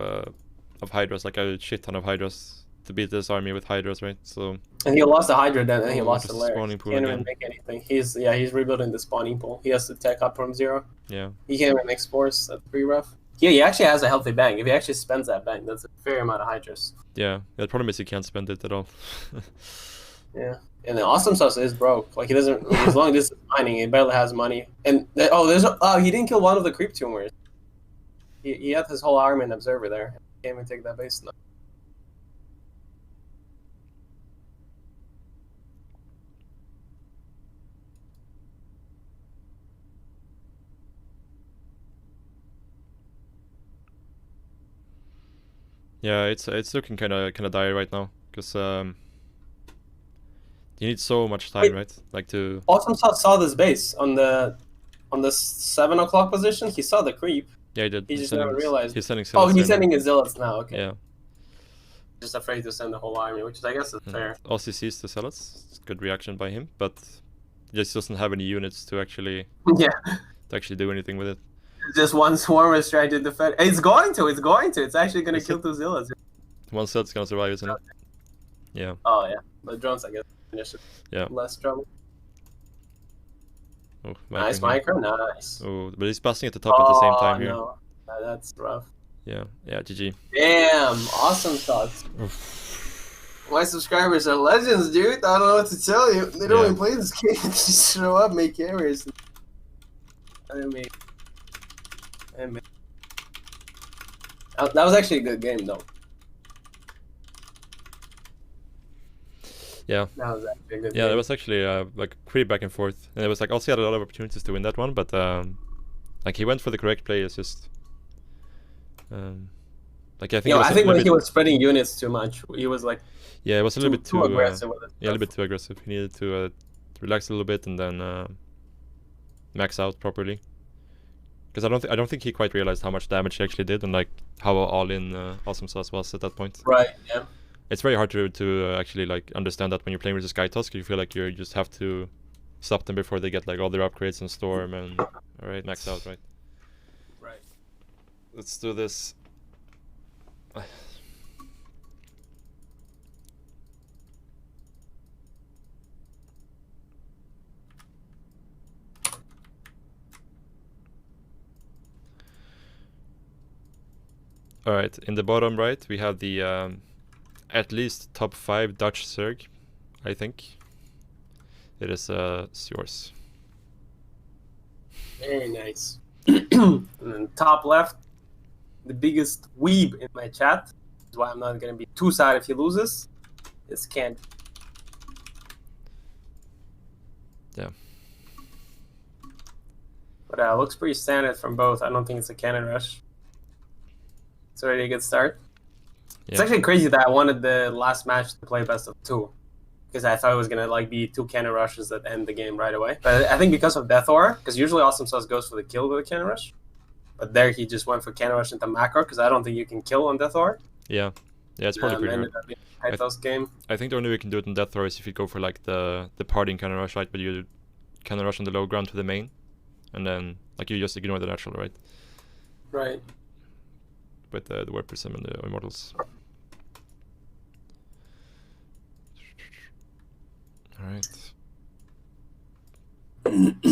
Hydras, like a shit ton of Hydras to beat this army with Hydras, right? So. And he lost the Hydra then, and he lost the lair. Spawning pool He can't again. even make anything. He's rebuilding the spawning pool. He has to tech up from 0. Yeah. He can't even make spores. That's pretty rough. Yeah, he actually has a healthy bank. If he actually spends that bank, that's a fair amount of Hydras. Yeah, the problem is he can't spend it at all. Yeah, and the Awesome Sauce is broke. Like he doesn't, as long as it's mining, he barely has money. And he didn't kill one of the creep tumors. He had his whole army and observer there. He can't even take that base now. Yeah, it's looking kind of dire right now because you need so much time, right? Like to. Awesome Sauce saw this base on the 7 o'clock position. He saw the creep. Yeah, he did. He just never realized. He's sending. Oh, he's sending his zealots now. Okay. Yeah. Just afraid to send the whole army, which I guess is fair. Aussie sees the zealots. It's good reaction by him, but he just doesn't have any units to actually. Yeah. To actually do anything with it. Just 1 swarm is trying to defend. It's going to. It's actually going to kill 2 zealots. 1 set's gonna survive, isn't it? Yeah. Oh yeah, the drones I guess. Yeah. Less trouble. Oh, nice micro, nice. Oh, but he's busting at the top at the same time here. No. That's rough. Yeah, GG. Damn, awesome shots. My subscribers are legends, dude. I don't know what to tell you. They don't even play this game. They just show up, make carries. That was actually a good game, though. Yeah. That was actually a good game. Yeah, it was actually like pretty back and forth, and it was like Aussie had a lot of opportunities to win that one, but like he went for the correct play. It's just like I think. I think when he was spreading units too much, he was like. Yeah, it was a little bit too aggressive with it. Yeah, a little bit too aggressive. He needed to relax a little bit and then max out properly. Because I don't think he quite realized how much damage he actually did and like how all in Awesome Sauce was at that point. Right. Yeah. It's very hard to actually like understand that when you're playing with Sky Tusk. You feel like you just have to stop them before they get like all their upgrades and Storm and alright, max out, right? Right. Let's do this. Alright, in the bottom right we have the at least top 5 Dutch Zerg, I think. It is yours. Very nice. And then top left, the biggest weeb in my chat, is why I'm not gonna be too sad if he loses, is Kent. Yeah. But looks pretty standard from both. I don't think it's a cannon rush. It's already a good start. Yeah. It's actually crazy that I wanted the last match to play best of 2. Because I thought it was going to like be 2 cannon rushes that end the game right away. But I think because of Death Aura, because usually Awesome Sauce goes for the kill with a cannon rush. But there he just went for cannon rush into macro, because I don't think you can kill on Death Aura. Yeah. Yeah, it's probably pretty hard. Game. I think the only way you can do it in Death Aura is if you go for like the partying cannon rush, right? But you cannon rush on the low ground to the main. And then like you just ignore the natural, right? Right. With the Warp Prism and the Immortals. Alright.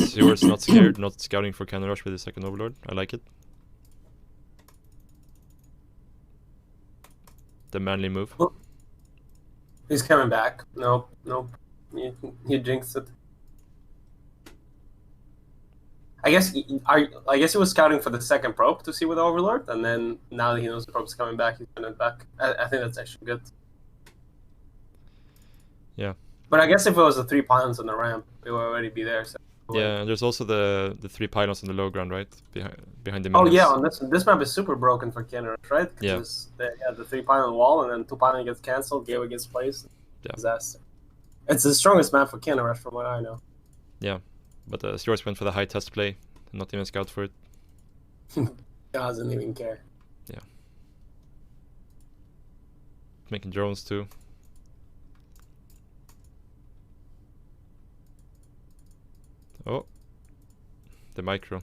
Sewer's not scared, not scouting for cannon rush with his second overlord. I like it. The manly move. Oh. He's coming back. Nope. He jinxed it. I guess he was scouting for the second probe to see with the overlord, and then now that he knows the probe's coming back, he's coming back. I think that's actually good. Yeah. But I guess if it was the 3 pylons on the ramp, it would already be there. So yeah, and there's also the 3 pylons on the low ground, right? Behind the minions. Oh yeah, on this map is super broken for Kenner, right? Yeah. The 3 pylon wall, and then 2 pylon gets cancelled, gateway gets placed. Yeah. Disaster. It's the strongest map for Kenner from what I know. Yeah, but Stewards went for the high test play, and not even scout for it. Doesn't even care. Yeah. Making drones too. Oh, the micro.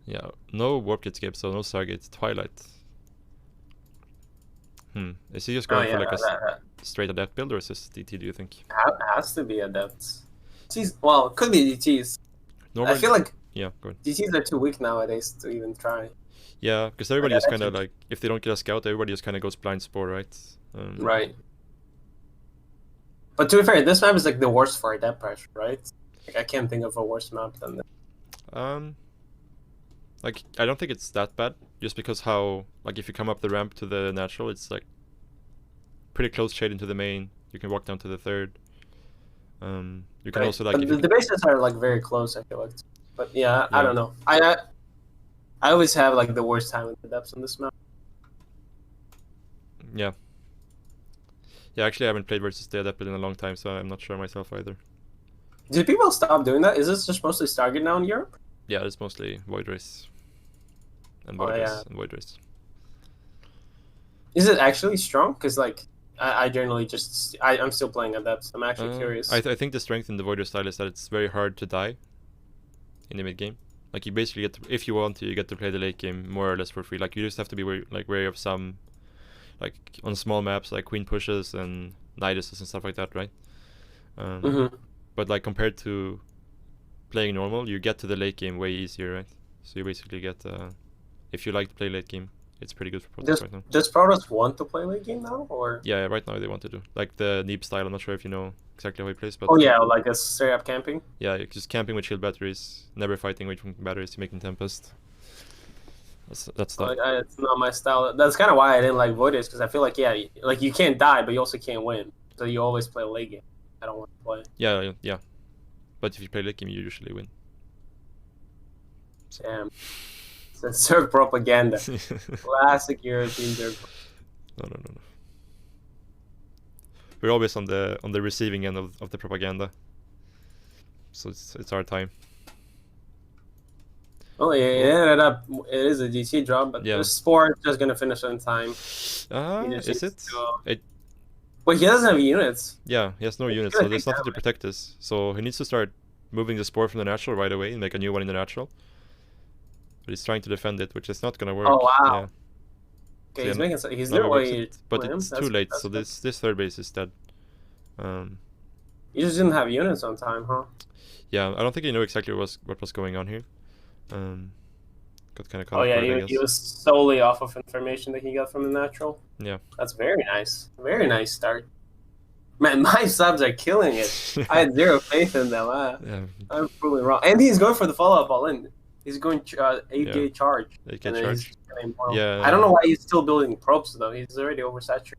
Yeah, no warp gate escape, so no Stargate. Twilight. Is he just going for like a straight adept build, or is this DT, do you think? It has to be adepts. Well, it could be DTs. Normally, I feel like yeah, go ahead. DTs are too weak nowadays to even try. Yeah, because everybody just kind of like, if they don't get a scout, everybody just kind of goes blind spore, right? Right. But to be fair, this map is like the worst for adept pressure, right? Like, I can't think of a worse map than this. Like, I don't think it's that bad, just because how, like, if you come up the ramp to the natural, it's like pretty close shade into the main. You can walk down to the third. You can also like. The bases are like very close, I feel like. But yeah, I don't know. I always have like the worst time with the depths on this map. Yeah. Yeah, actually, I haven't played versus the adept in a long time, so I'm not sure myself either. Did people stop doing that? Is this just mostly Stargate now in Europe? Yeah, it's mostly Void Race. And Void Race and Void Race. Is it actually strong? Because like I generally just I'm still playing adepts. I'm actually curious. I think the strength in the Void Race style is that it's very hard to die in the mid game. Like you basically get to, if you want to, you get to play the late game more or less for free. Like you just have to be wary of some, like on small maps like queen pushes and niduses and stuff like that, right? But like compared to playing normal, you get to the late game way easier, right? So you basically get if you like to play late game, it's pretty good for Protoss right now. Does Protoss want to play late game now, or? Yeah, right now they want to do like the Neeb style. I'm not sure if you know exactly how he plays, but oh yeah, like a straight up camping. Yeah, just camping with shield batteries, never fighting with batteries, making Tempest. That's that. It's not my style. That's kind of why I didn't like Void Race, because I feel like like you can't die, but you also can't win. So you always play late game. I don't want to play. Yeah. But if you play late game, you usually win. So. Damn. It's Zerg propaganda. Classic European Zerg. No. We're always on the receiving end of the propaganda. So it's our time. Well, it ended up. It is a DC drop, but the Spore just gonna finish on time. Is it? Well, he doesn't have units. Yeah, he has no units, so there's nothing to protect this. So he needs to start moving the Spore from the natural right away and make a new one in the natural. But he's trying to defend it, which is not gonna work. Oh wow. Yeah. Okay, so he's making. He's literally. But it's too late. So this third base is dead. You just didn't have units on time, huh? Yeah, I don't think he knew exactly what was going on here. Got kind of caught. Oh yeah, he was solely off of information that he got from the natural. Yeah. That's very nice. Very nice start. Man, my subs are killing it. I had zero faith in them. I'm probably wrong. And he's going for the follow-up all in. He's going 8K charge. 8K charge. Yeah. I don't know why he's still building probes though. He's already oversaturated.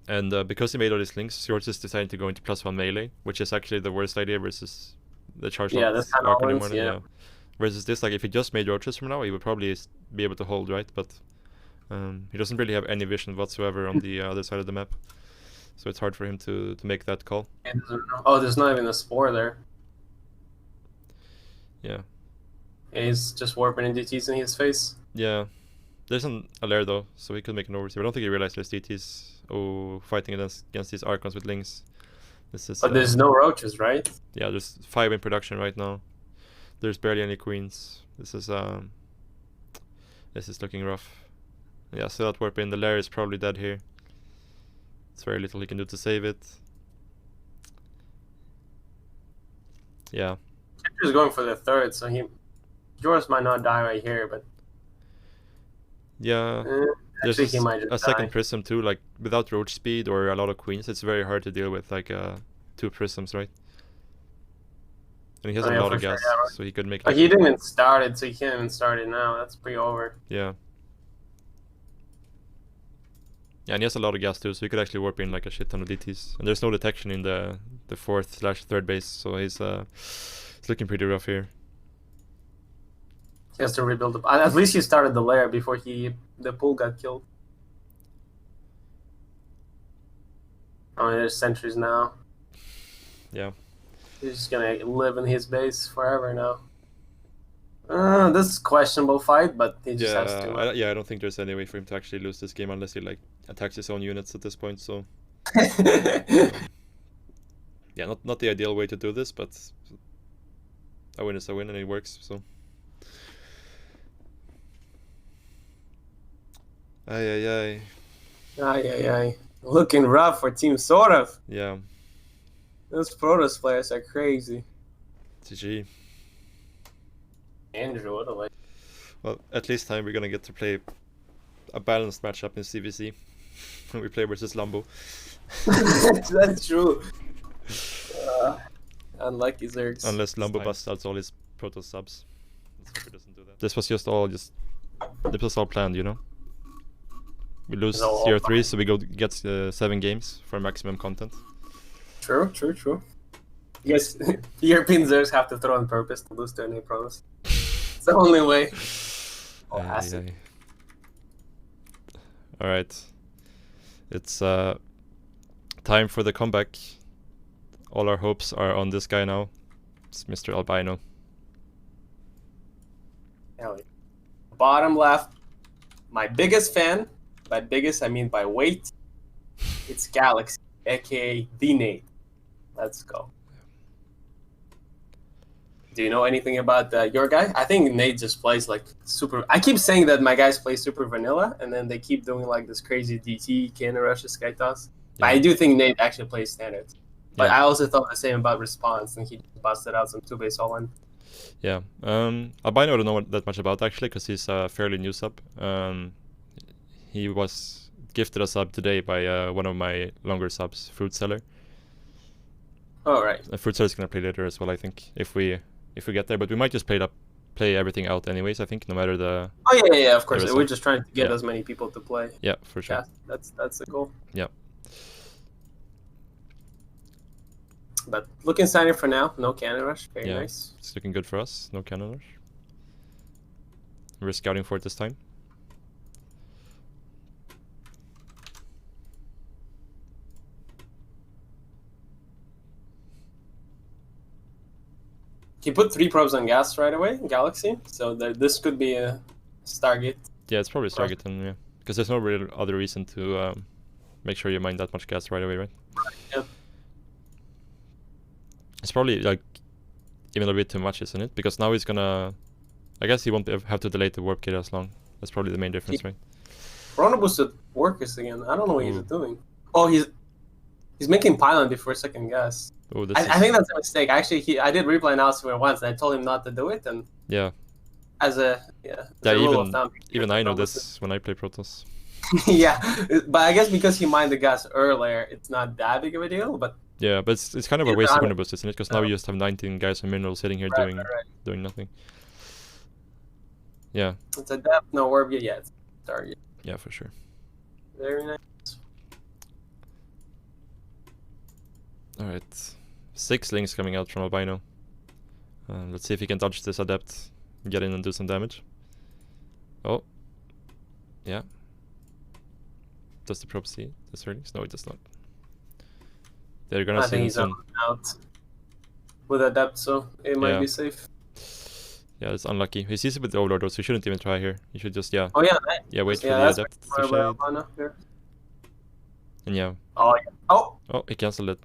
And because he made all these links, Swords is deciding to go into +1 melee, which is actually the worst idea versus the charge. Yeah, that's kind of wins, yeah. Versus this, like if he just made roaches from now, he would probably be able to hold, right? But he doesn't really have any vision whatsoever on the other side of the map, so it's hard for him to make that call. Oh, there's not even a Spore there. Yeah. He's just warping in DTs in his face. Yeah. There's an Alair though, so he could make an overseer. I don't think he realized there's DTs fighting against these Archons with Lings. But there's no roaches, right? Yeah, there's 5 in production right now. There's barely any queens. This is looking rough. Yeah, so that warp in. The Lair is probably dead here. It's very little he can do to save it. Yeah. He's going for the third, so yours might not die right here, but Yeah. There's actually he might a just second die. prism too, like without roach speed or a lot of queens, it's very hard to deal with like 2 prisms, right? And he has a lot of gas, Sure, so he could make but like... he didn't even start it, so he can't even start it now. That's pretty over. Yeah. Yeah, and he has a lot of gas too, so he could actually warp in like a shit ton of DTs. And there's no detection in the 4th/3rd base, so he's looking pretty rough here. He has to rebuild the. At least he started the lair before the pool got killed. Oh, there's sentries now. Yeah. He's just gonna live in his base forever now. This is questionable fight, but he just has to. I don't think there's any way for him to actually lose this game unless he like attacks his own units at this point. So yeah, not the ideal way to do this, but a win is a win and it works. So ay. Looking rough for Team Sort of. Yeah. Those Protoss players are crazy. GG. Andrew, what a like. Well, at least time we're gonna get to play a balanced matchup in CVC when we play versus Lambo. That's true. Unlucky Zergs. Unless Lambo busts out all his Protoss subs. Let's hope he doesn't do that. This was all planned, you know? We lose 0-3, so we get 7 games for maximum content. True. Yes, European Zergs have to throw on purpose to lose their Protoss. It's the only way. Alright. It's time for the comeback. All our hopes are on this guy now. It's Mr. Albino. Bottom left, my biggest fan. By biggest, I mean by weight. It's Galaxy, aka the Nate. Let's go. Do you know anything about your guy? I think Nate just plays like super. I keep saying that my guys play super vanilla, and then they keep doing like this crazy DT, cannon rushes, Sky Toss. But I do think Nate actually plays standard. But I also thought the same about Response, and he busted out some 2-base all-in. Yeah. Albino I don't know that much about actually, because he's a fairly new sub. He was gifted a sub today by one of my longer subs, Fruit Seller. Oh, right. Fruit Seller is gonna play later as well, I think, if we get there. But we might just play everything out anyways, I think, no matter the... Oh, yeah, of course. We're just trying to get as many people to play. Yeah, for sure. Yeah, that's the goal. Yeah. But looking standard for now. No cannon rush. Very nice. It's looking good for us. No cannon rush. We're scouting for it this time. He put 3 probes on gas right away, Galaxy. So this could be a Stargate. Yeah, it's probably Stargate then, yeah. Because there's no real other reason to make sure you mine that much gas right away, right? Yeah. It's probably like even a bit too much, isn't it? Because now he's gonna... I guess he won't have to delay the warp kit as long. That's probably the main difference, right? Chrono boosted workers again. I don't know what he's doing. Oh, he's making pylon before second gas. Oh, I think that's a mistake. Actually, I did replay analysis once, and I told him not to do it. And yeah, as a rule of thumb, even I know this when I play Protoss. Yeah, but I guess because he mined the gas earlier, it's not that big of a deal. But yeah, but it's kind of a waste of Chrono boost, isn't it? Because now you just have 19 guys on minerals sitting here doing nothing. Yeah. It's a depth, no warp yet. Target. Yeah, for sure. Very nice. Alright. 6 links coming out from Albino. Let's see if he can dodge this adept, get in and do some damage. Oh. Yeah. Does the probe see this early? No, it does not. They're gonna see him soon. Out with adept, so it might be safe. Yeah, it's unlucky. He sees it with the Overlord, so he shouldn't even try here. He should just, Oh, yeah. Yeah, wait for the adept to shade. And yeah. Oh, yeah. Oh, he cancelled it.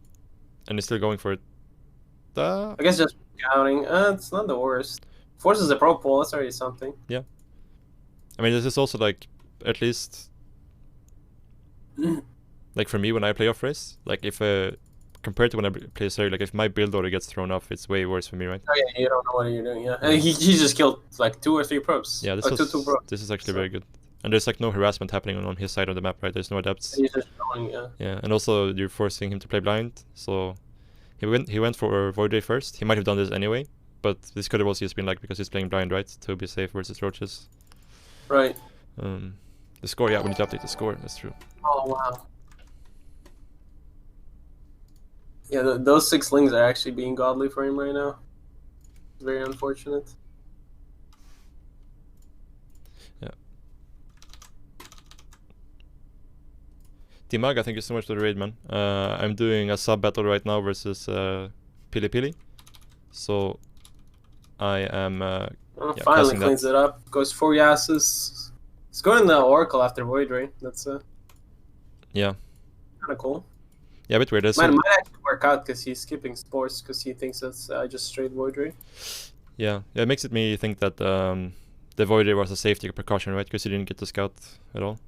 And he's still going for it. I guess just counting. It's not the worst. Forces a pro pool, that's already something. Yeah. I mean, this is also like, at least... like for me, when I play off race, like if a compared to when I play Zerg, like if my build order gets thrown off, it's way worse for me, right? Oh yeah, you don't know what you're doing. Yeah, and he just killed like 2 or 3 probes. Yeah, two probes. this is actually very good. And there's like no harassment happening on his side of the map, right? There's no adepts. He's just showing, yeah. Yeah, and also you're forcing him to play blind, so he went for Void Ray first. He might have done this anyway, but this could have also just been like because he's playing blind, right? To be safe versus roaches. Right. The score, yeah, we need to update the score. That's true. Oh wow. Yeah, those 6 lings are actually being godly for him right now. Very unfortunate. Yeah. Dimag, thank you so much for the raid, man. I'm doing a sub battle right now versus PiliPili. So I am. Finally cleans it up. Goes 4 Yasses. It's going the Oracle after Void Ray. That's yeah. Kind of cool. Yeah, a bit weird. Might actually work out because he's skipping Spores because he thinks that's just straight Void Ray. Yeah, it makes me think that the Void Ray was a safety precaution, right? Because you didn't get to scout at all.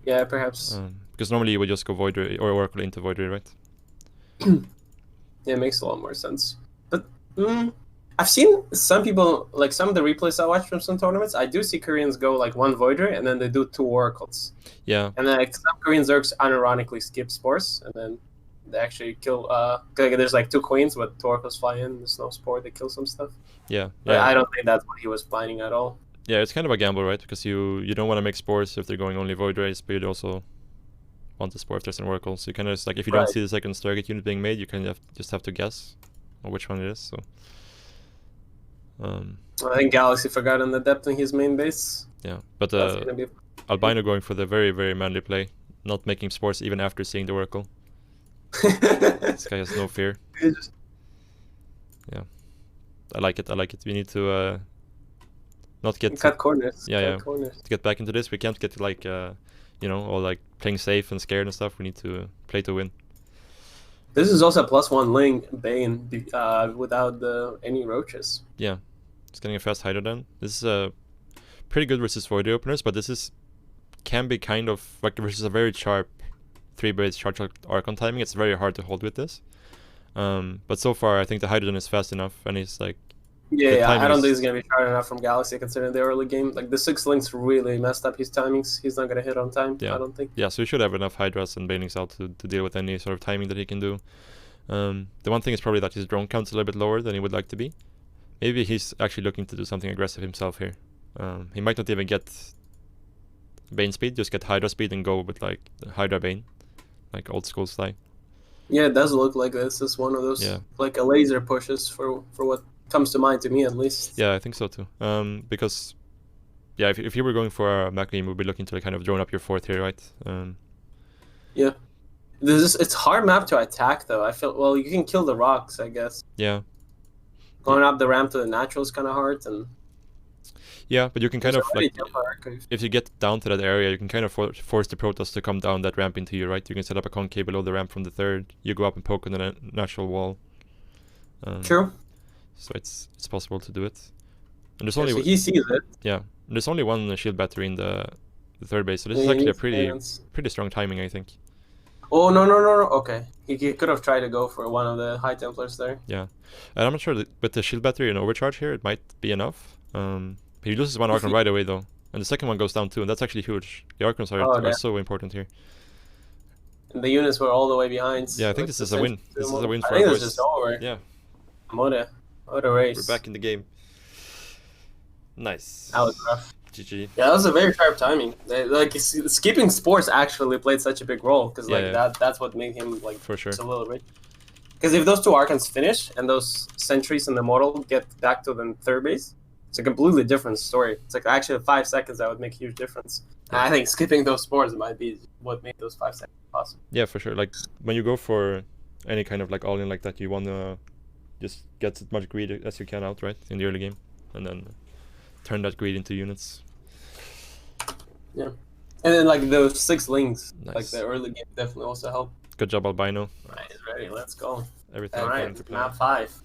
Yeah, perhaps. Because normally you would just go Void Ray or Oracle into Void Ray, right? Yeah, it makes a lot more sense. But I've seen some people, like some of the replays I watch from some tournaments, I do see Koreans go like 1 Void Ray and then they do 2 Oracles. Yeah. And then like, some Korean Zergs unironically skip Spores and then they actually kill. There's like 2 Queens, but 2 Oracles fly in, there's no Spore, they kill some stuff. Yeah. But I don't think that's what he was planning at all. Yeah, it's kind of a gamble, right? Because you don't want to make Spores if they're going only Void Rays, but you also want the Spore if there's an Oracle. So you kind of just, like, if you don't see the second Stargate unit being made, you kind of just have to guess on which one it is. So. I think Galaxy forgot on the depth in his main base. Yeah, but Albino going for the very, very manly play, not making Spores even after seeing the Oracle. This guy has no fear. Yeah, I like it. We need to not get cut corners. To get back into this, we can't get like all like playing safe and scared and stuff. We need to play to win. This is also a +1 Ling Bane without any roaches. Yeah, it's getting a fast hider then. This is pretty good versus Void Ray openers, but this can be kind of like versus a very sharp 3-base charge Archon timing. It's very hard to hold with this. But so far, I think the Hydrogen is fast enough, and he's like. Yeah, I don't think he's gonna be sharp enough from Galaxy considering the early game. Like the 6 links really messed up his timings. He's not gonna hit on time. Yeah. I don't think. Yeah, so he should have enough Hydras and Banelings out to deal with any sort of timing that he can do. The one thing is probably that his drone count's a little bit lower than he would like to be. Maybe he's actually looking to do something aggressive himself here. He might not even get Bane speed, just get Hydra speed and go with like Hydra Bane, like old school style. Yeah, it does look like this is one of those like a laser pushes for what comes to mind to me at least. Yeah, I think so too. Because if you were going for a Maclean, we'd be looking to like kind of drone up your 4th here, right? Yeah. It's hard map to attack though. I feel you can kill the rocks, I guess. Yeah. Going up the ramp to the natural is kind of hard, and yeah, but you can kind of like if you get down to that area, you can kind of force the Protoss to come down that ramp into you, right? You can set up a concave below the ramp from the 3rd. You go up and poke on the natural wall. True. So it's possible to do it. And there's only so he sees it. Yeah, and there's only 1 shield battery in the 3rd base, so this is actually a pretty strong timing, I think. Oh no! Okay, he could have tried to go for one of the High Templars there. Yeah, and I'm not sure that with the shield battery and overcharge here, it might be enough. He loses 1 Archon right away though, and the second one goes down too, and that's actually huge. The Archons are so important here. And the units were all the way behind. Yeah, I think this is a win. This is a win for our boys. I think boys. it's just over. Yeah. What a race. We're back in the game. Nice. That was rough. GG. Yeah, that was a very sharp timing. Like skipping Spores actually played such a big role because that's what made him like for sure. So little rich. Because if those 2 Archons finish and those sentries in the model get back to the 3rd base, it's a completely different story. It's like actually 5 seconds that would make a huge difference. And I think skipping those Spores might be what made those 5 seconds possible. Yeah, for sure. Like when you go for any kind of like all-in like that, you wanna just get as much greed as you can out, right, in the early game, and then turn that greed into units. Yeah, and then like those 6 links, like the early game definitely also helped. Good job, Albino. Right, he's ready. Let's go. Everything. All right, map 5.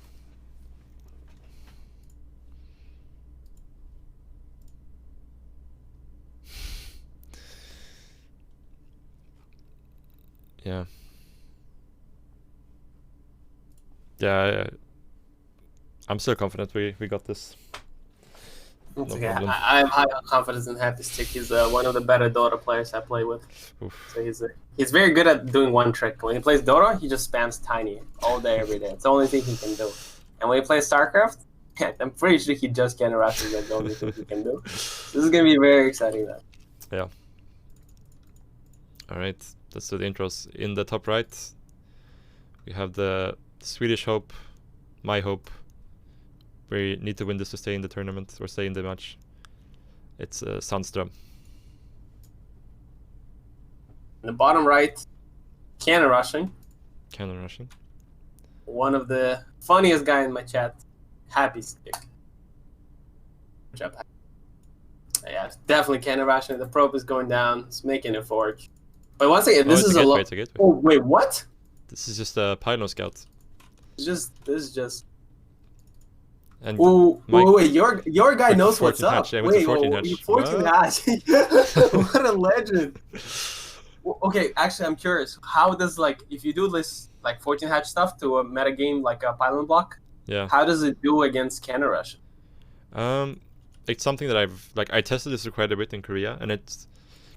Yeah. Yeah, I'm still confident we got this. It's No okay. problem. I have high confidence in Happy Stick. He's one of the better Dota players I play with. Oof. So he's very good at doing one trick. When he plays Dota, he just spams Tiny all day, every day. It's the only thing he can do. And when he plays StarCraft, I'm pretty sure he just generates. That's the only thing he can do. So this is gonna be very exciting then. Yeah. All right, let's do the intros. In the top right, we have the Swedish hope, my hope. We need to win this to stay in the tournament or stay in the match. It's Sandström. In the bottom right, Cannon Rushing. Cannon Rushing. One of the funniest guy in my chat, Happy Stick. Good job. Yeah, definitely Cannon Rushing. The probe is going down. It's making it fork. But once again, this is a lot. Oh wait, what? This is just a pylon scout. This is just. And wait, your guy knows what's up. Hatch. Yeah, wait, 14 hatch. 14 hatch. What a legend. Okay, actually, I'm curious. How does, like, if you do this, like, 14 hatch stuff to a meta game like a pylon block, yeah, how does it do against Cannon Rush? It's something that I tested this quite a bit in Korea, and it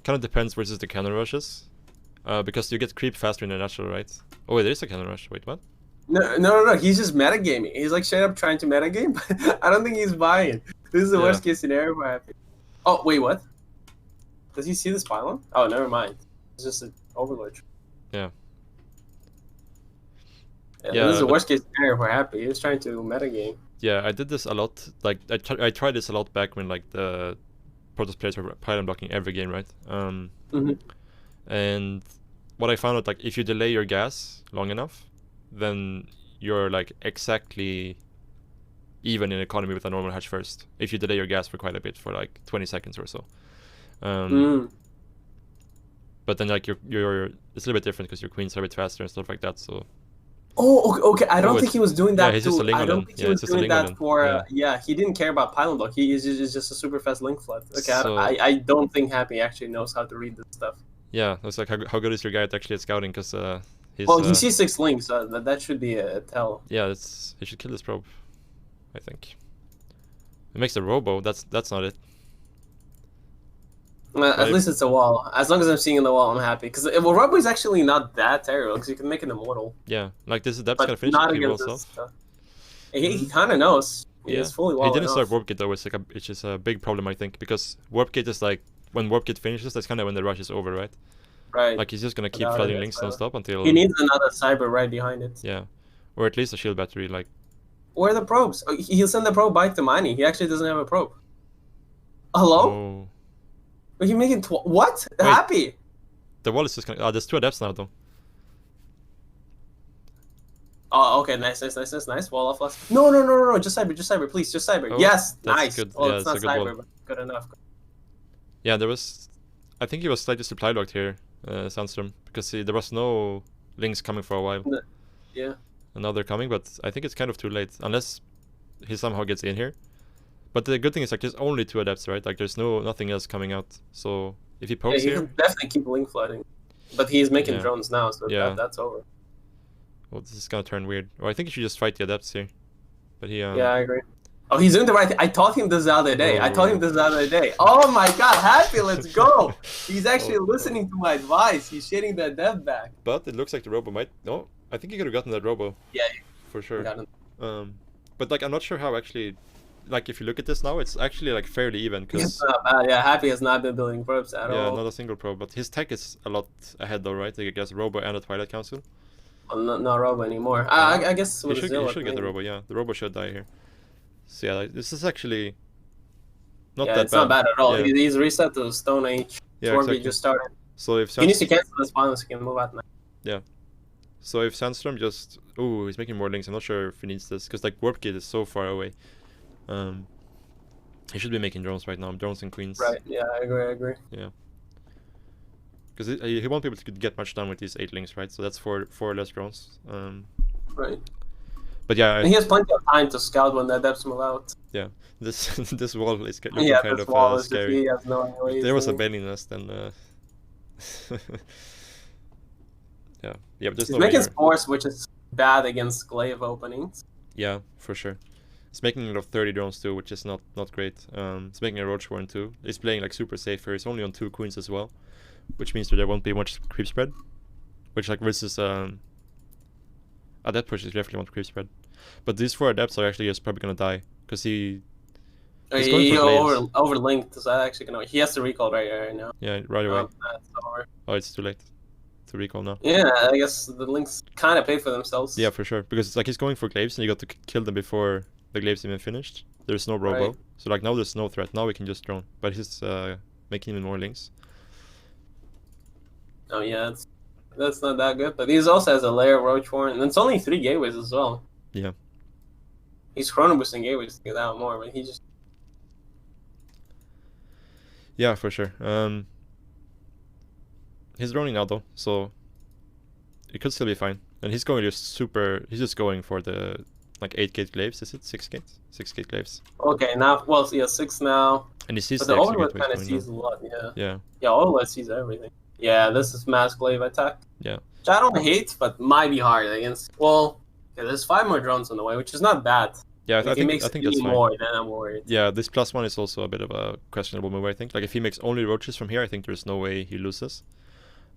kind of depends versus the Cannon Rushes. Because you get creep faster in the natural, right? Oh, wait, there is a Cannon Rush. Wait, what? No. He's just metagaming. He's like straight up trying to metagame, but I don't think he's buying. This is the worst case scenario for Happy. Oh, wait, what? Does he see this pylon? Oh, never mind. It's just an overlord. Yeah. This is the worst case scenario for Happy. He was trying to metagame. Yeah, I did this a lot. Like, I tried this a lot back when, like, the Protoss players were pylon blocking every game, right? And what I found out, like, if you delay your gas long enough, then you're like exactly even in economy with a normal hatch first. If you delay your gas for quite a bit, for like 20 seconds or so. But then like you're it's a little bit different because your queens are a bit faster and stuff like that. So. Oh, okay. I don't think he was doing that. Yeah, he's just a Lingolan. I don't think he was doing that for. He didn't care about pylon block. He's just a super fast link flood. Okay, so, I don't think Happy actually knows how to read this stuff. Yeah, it's like how good is your guy at actually at scouting? Because well, he sees 6 links, so that should be a tell. Yeah, he should kill this probe, I think. It makes the robo. That's not it. At least it's a wall. As long as I'm seeing the wall, I'm happy. Because robo is actually not that terrible. Because you can make it immortal. Yeah, like this depth's gonna finish not the against walls off. He kind of knows. He's fully wall. He didn't start warp gate though. It's just a big problem, I think, because warp gate is like when warp gate finishes. That's kind of when the rush is over, right? Right. Like he's just gonna keep flooding links non-stop until he needs another cyber right behind it. Yeah, or at least a shield battery. Like, where are the probes? He'll send the probe back to mining. He actually doesn't have a probe. Hello? Oh. He making what? Wait, Happy. The wall is just gonna. There's 2 adepts now though. Oh, okay, nice. Wall off last. No. Just cyber, please, just cyber. Oh, yes, nice. Good. Oh, yeah, it's not cyber, but good enough. Yeah, there was. I think he was slightly supply locked here, Sandström, because there was no links coming for a while. Yeah. And now they're coming, but I think it's kind of too late, unless he somehow gets in here. But the good thing is, like, there's only 2 adepts, right? Like, there's nothing else coming out. So if he pokes he can definitely keep link flooding. But he's making drones now, so that's over. Well, this is gonna turn weird. Or I think you should just fight the adepts here. But he. Yeah, I agree. Oh, he's doing the right thing. I taught him this the other day. Oh my god, Happy, let's go! He's actually listening to my advice. He's shitting that dev back. But it looks like the robo might. No, I think he could have gotten that robo. Yeah, for sure. But like, I'm not sure how actually. Like, if you look at this now, it's actually like fairly even. Cause it's not bad. Yeah, Happy has not been building probes at all. Yeah, not a single probe. But his tech is a lot ahead though, right? Like, I guess robo and a Twilight Council. Well, not robo anymore. I guess he should get the robo. Yeah, the robo should die here. So yeah, like, this is actually not that bad. It's not bad at all. Yeah. He's reset to Stone Age. Yeah, exactly. Just started. So if he needs to cancel this final so he can move out now. Yeah. So if Sandström just he's making more links. I'm not sure if he needs this because like warp gate is so far away. He should be making drones right now. Drones and queens. Right. Yeah, I agree. Yeah. Because he won't be able to get much done with these 8 links, right? So that's 4 less drones. Right. But yeah, and he has plenty of time to scout when the adepts move out. Yeah, this wall is looking kind of scary. He has no idea if there was a belly nest, then yeah, but there's he's no making spores, which is bad against glaive openings. Yeah, for sure. It's making it of 30 drones too, which is not great. It's making a roach warren too. It's playing like super safe here. It's only on 2 queens as well, which means that there won't be much creep spread. Which like versus adept push is definitely want creep spread. But these 4 adepts are actually just probably gonna die because he's going for glaives. Overlinked. Is that actually gonna? He has to recall right now. Yeah, right away. That's over. Oh, it's too late to recall now. Yeah, I guess the links kind of pay for themselves. Yeah, for sure. Because it's like he's going for glaives and you got to kill them before the glaives even finished. There's no robo. Right. So like now there's no threat. Now we can just drone. But he's making even more links. Oh yeah, that's not that good. But he also has a layer of roach warren, and it's only 3 gateways as well. Yeah. He's chrono boosting gateways to get out more, but he just. Yeah, for sure. He's droning now though, so it could still be fine. And he's going just super. He's just going for the like 8 gate glaives. Is it 6 gates? 6 gate glaives. Okay, now yeah, 6 now. And he sees but the the extra overlord gateways kind of going sees down. a lot. Yeah. Yeah. Yeah, overlord sees everything. Yeah, this is mass glaive attack. Yeah. Which I don't hate, but might be hard against. Well, yeah, there's 5 more drones on the way, which is not bad. Yeah, I think that's even fine. more, then I'm worried. Yeah, this +1 is also a bit of a questionable move, I think. Like if he makes only roaches from here, I think there's no way he loses.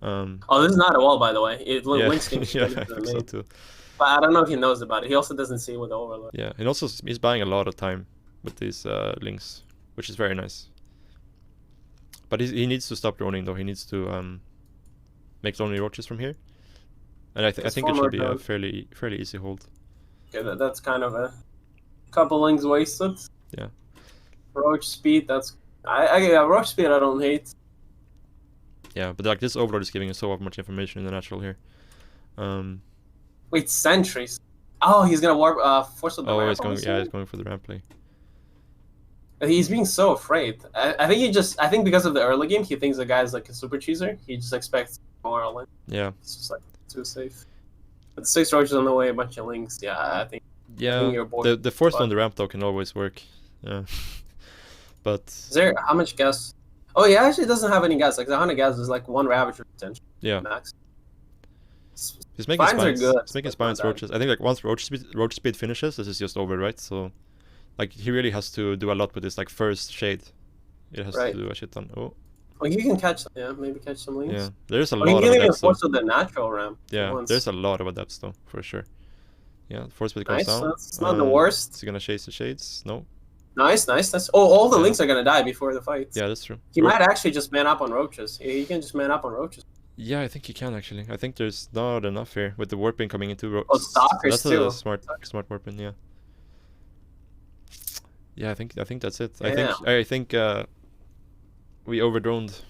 Oh, this is not a wall, by the way. It links him. Yeah, I think so too. But I don't know if he knows about it. He also doesn't see with the overlord. Yeah, and also he's buying a lot of time with these links, which is very nice. But he needs to stop droning though. He needs to make only roaches from here, and I think it should be a fairly easy hold. Okay, that's kind of a couple links wasted. Yeah. Roach speed. That's yeah, roach speed. I don't hate. Yeah, but like this overlord is giving us so much information in the natural here. Wait, sentries. Oh, he's gonna warp. Force of the ramp. He's going for the ramp play. He's being so afraid. I think because of the early game, he thinks the guy's like a super cheeser. He just expects more all in. Yeah. It's just like too safe. But 6 roaches on the way, a bunch of links. Yeah, I think. Yeah. The force on the ramp though can always work. Yeah. But. Is there how much gas? Oh, he actually doesn't have any gas. Like the 100 gas is like 1 Ravager potential. Yeah. Max. He's making spines. Are good. He's making spines roaches. I think like once roach speed finishes, this is just over, right? So, like he really has to do a lot with this like first shade. It has to do a shit ton. Oh. Well, you can catch. Yeah, maybe catch some links. Yeah, there's a lot of adepts. You can force with the natural ramp. Yeah, there's a lot of adepts though, for sure. Yeah, force speed goes down. That's not the worst. Is he gonna chase the shades? No. Nice. Oh, all the links are gonna die before the fight. Yeah, that's true. He might actually just man up on roaches. He can just man up on roaches. Yeah, I think he can actually. I think there's not enough here with the warping coming into roaches. Oh, stalkers that's too. A smart warping. Yeah. Yeah, I think that's it. Yeah. I think we overdroned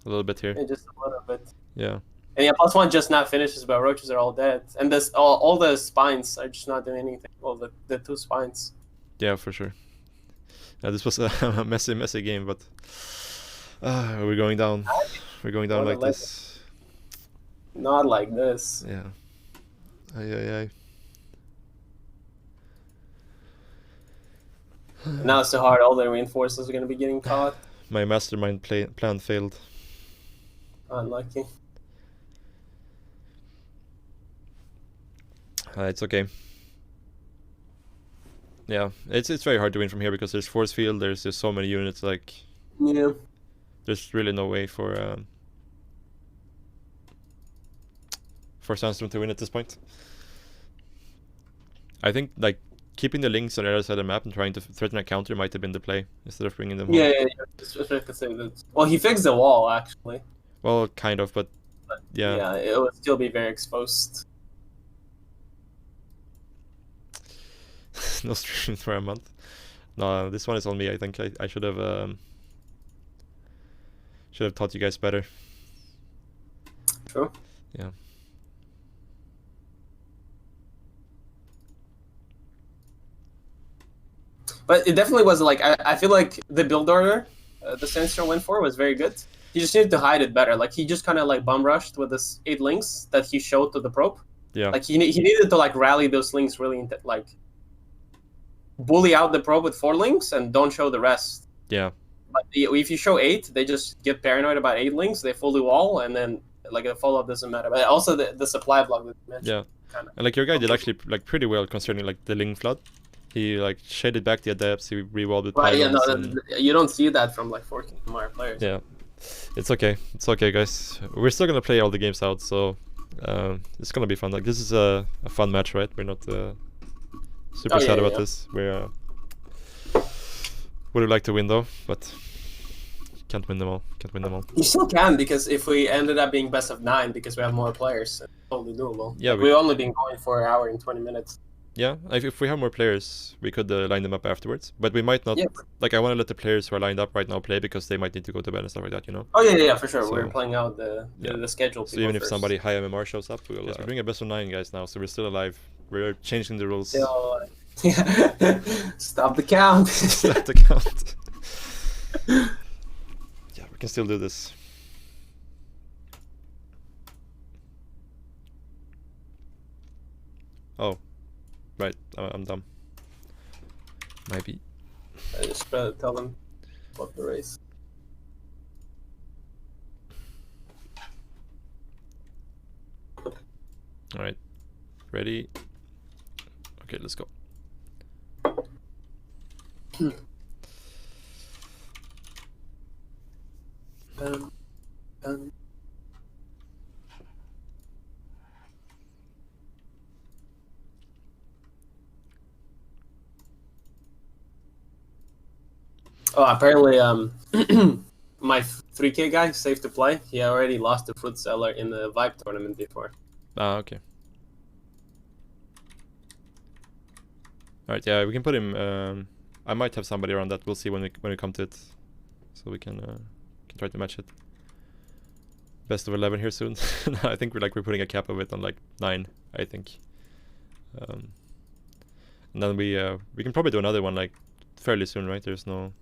a little bit here. Yeah, just a little bit. Yeah. And yeah, +1 just not finishes, but roaches are all dead, and this all the spines are just not doing anything. Well, the 2 spines. Yeah, for sure. Yeah, this was a messy game, but we're going down. We're going down like this. Not like this. Yeah. Aye. Now it's so hard. All the reinforcers are going to be getting caught. My mastermind plan failed. Unlucky. It's okay. Yeah, it's very hard to win from here because there's force field. There's just so many units. Like. Yeah. There's really no way for Sandstorm to win at this point. I think like keeping the links on the other side of the map and trying to threaten a counter might have been the play instead of bringing them home. Yeah. Just I could say that. Well, he fixed the wall actually. Well, kind of, but yeah. Yeah, it would still be very exposed. No streaming for a month. No, this one is on me. I think I should have taught you guys better. True. Yeah. But it definitely was like I feel like the build order the Sandstorm went for was very good. He just needed to hide it better. Like he just kind of like bum rushed with this 8 links that he showed to the probe. Yeah. Like he needed to like rally those links really like bully out the probe with 4 links and don't show the rest. Yeah. But if you show 8, they just get paranoid about 8 links. They fully wall, and then like the follow up doesn't matter. But also the supply block that you mentioned. Yeah. kind of. And like your guy did actually like pretty well concerning like the Ling Flood. He like shaded back the adepts, he rewalled with Right, yeah, no, pylons. you don't see that from like 14 MR players. Yeah, it's okay. It's okay, guys. We're still gonna play all the games out, so it's gonna be fun. Like this is a fun match, right? We're not super sad about this. We're would have liked to win though, but can't win them all. Can't win them all. You still can, because if we ended up being best of 9 because we have more players, it's totally doable. Yeah, like, we've only been going for an hour and 20 minutes. Yeah, if we have more players, we could line them up afterwards. But we might not. Yeah. Like, I want to let the players who are lined up right now play because they might need to go to bed and stuff like that, you know? Oh, yeah, for sure. So, we're playing out the schedule. So even if first. somebody high MMR shows up, we'll... we're doing a best of 9, guys, now, so we're still alive. We're changing the rules. Still, stop the count. Stop the count. Yeah, we can still do this. Oh. Right, I'm dumb. Maybe. I just tell them about the race. Alright. Ready? Okay, let's go. Oh, apparently, my 3K guy, safe to play, he already lost to Fruit Seller in the Vibe tournament before. Ah, okay. Alright, yeah, we can put him. I might have somebody around that. We'll see when we come to it, so we can try to match it. Best of 11 here soon. I think we're putting a cap of it on like 9. I think. And then we can probably do another one like fairly soon, right? There's no.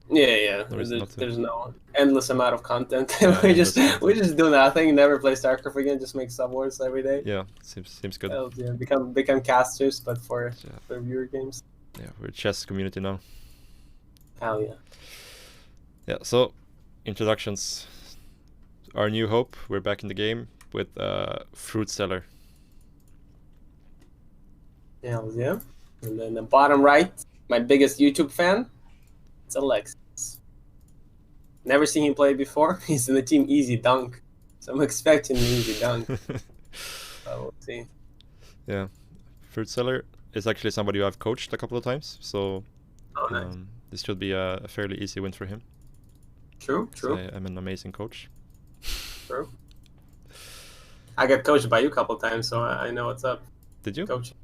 Yeah. No there's no endless amount of content. Yeah, we just do nothing. Never play StarCraft again. Just make sub wars every day. Yeah, seems good. Well, yeah, become casters, but for viewer games. Yeah, we're a chess community now. Hell yeah. Yeah. So, introductions. Our new hope. We're back in the game with Fruit Seller. Hell yeah. And then the bottom right, my biggest YouTube fan. It's Alexis. Never seen him play before. He's in the team Easy Dunk, so I'm expecting an Easy Dunk. We'll see. Yeah, Fruit Seller is actually somebody who I've coached a couple of times, so nice. This should be a fairly easy win for him. True. I'm an amazing coach. True. I got coached by you a couple of times, so I know what's up. Did you? Coaching.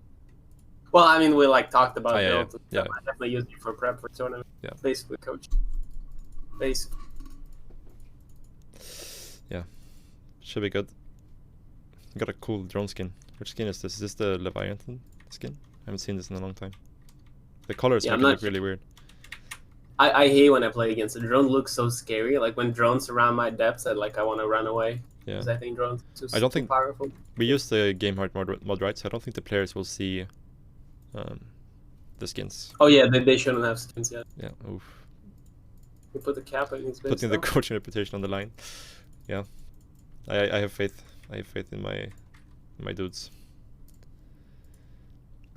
Well, I mean, we talked about it. Yeah. I definitely used it for prep for tournament. Yeah. Basically, coach. Basically. Yeah. Should be good. Got a cool drone skin. Which skin is this? Is this the Leviathan skin? I haven't seen this in a long time. The colors make it look really weird. I hate when I play against the drone. Looks so scary. Like when drones surround my depths, I want to run away. Yeah. Because I think drones are too powerful. We use the game hard mod, right? So I don't think the players will see the skins. Oh yeah, they shouldn't have skins yet. Yeah. Oof. We put the cap in his base. Putting the coaching reputation on the line. Yeah. I have faith. I have faith in my dudes.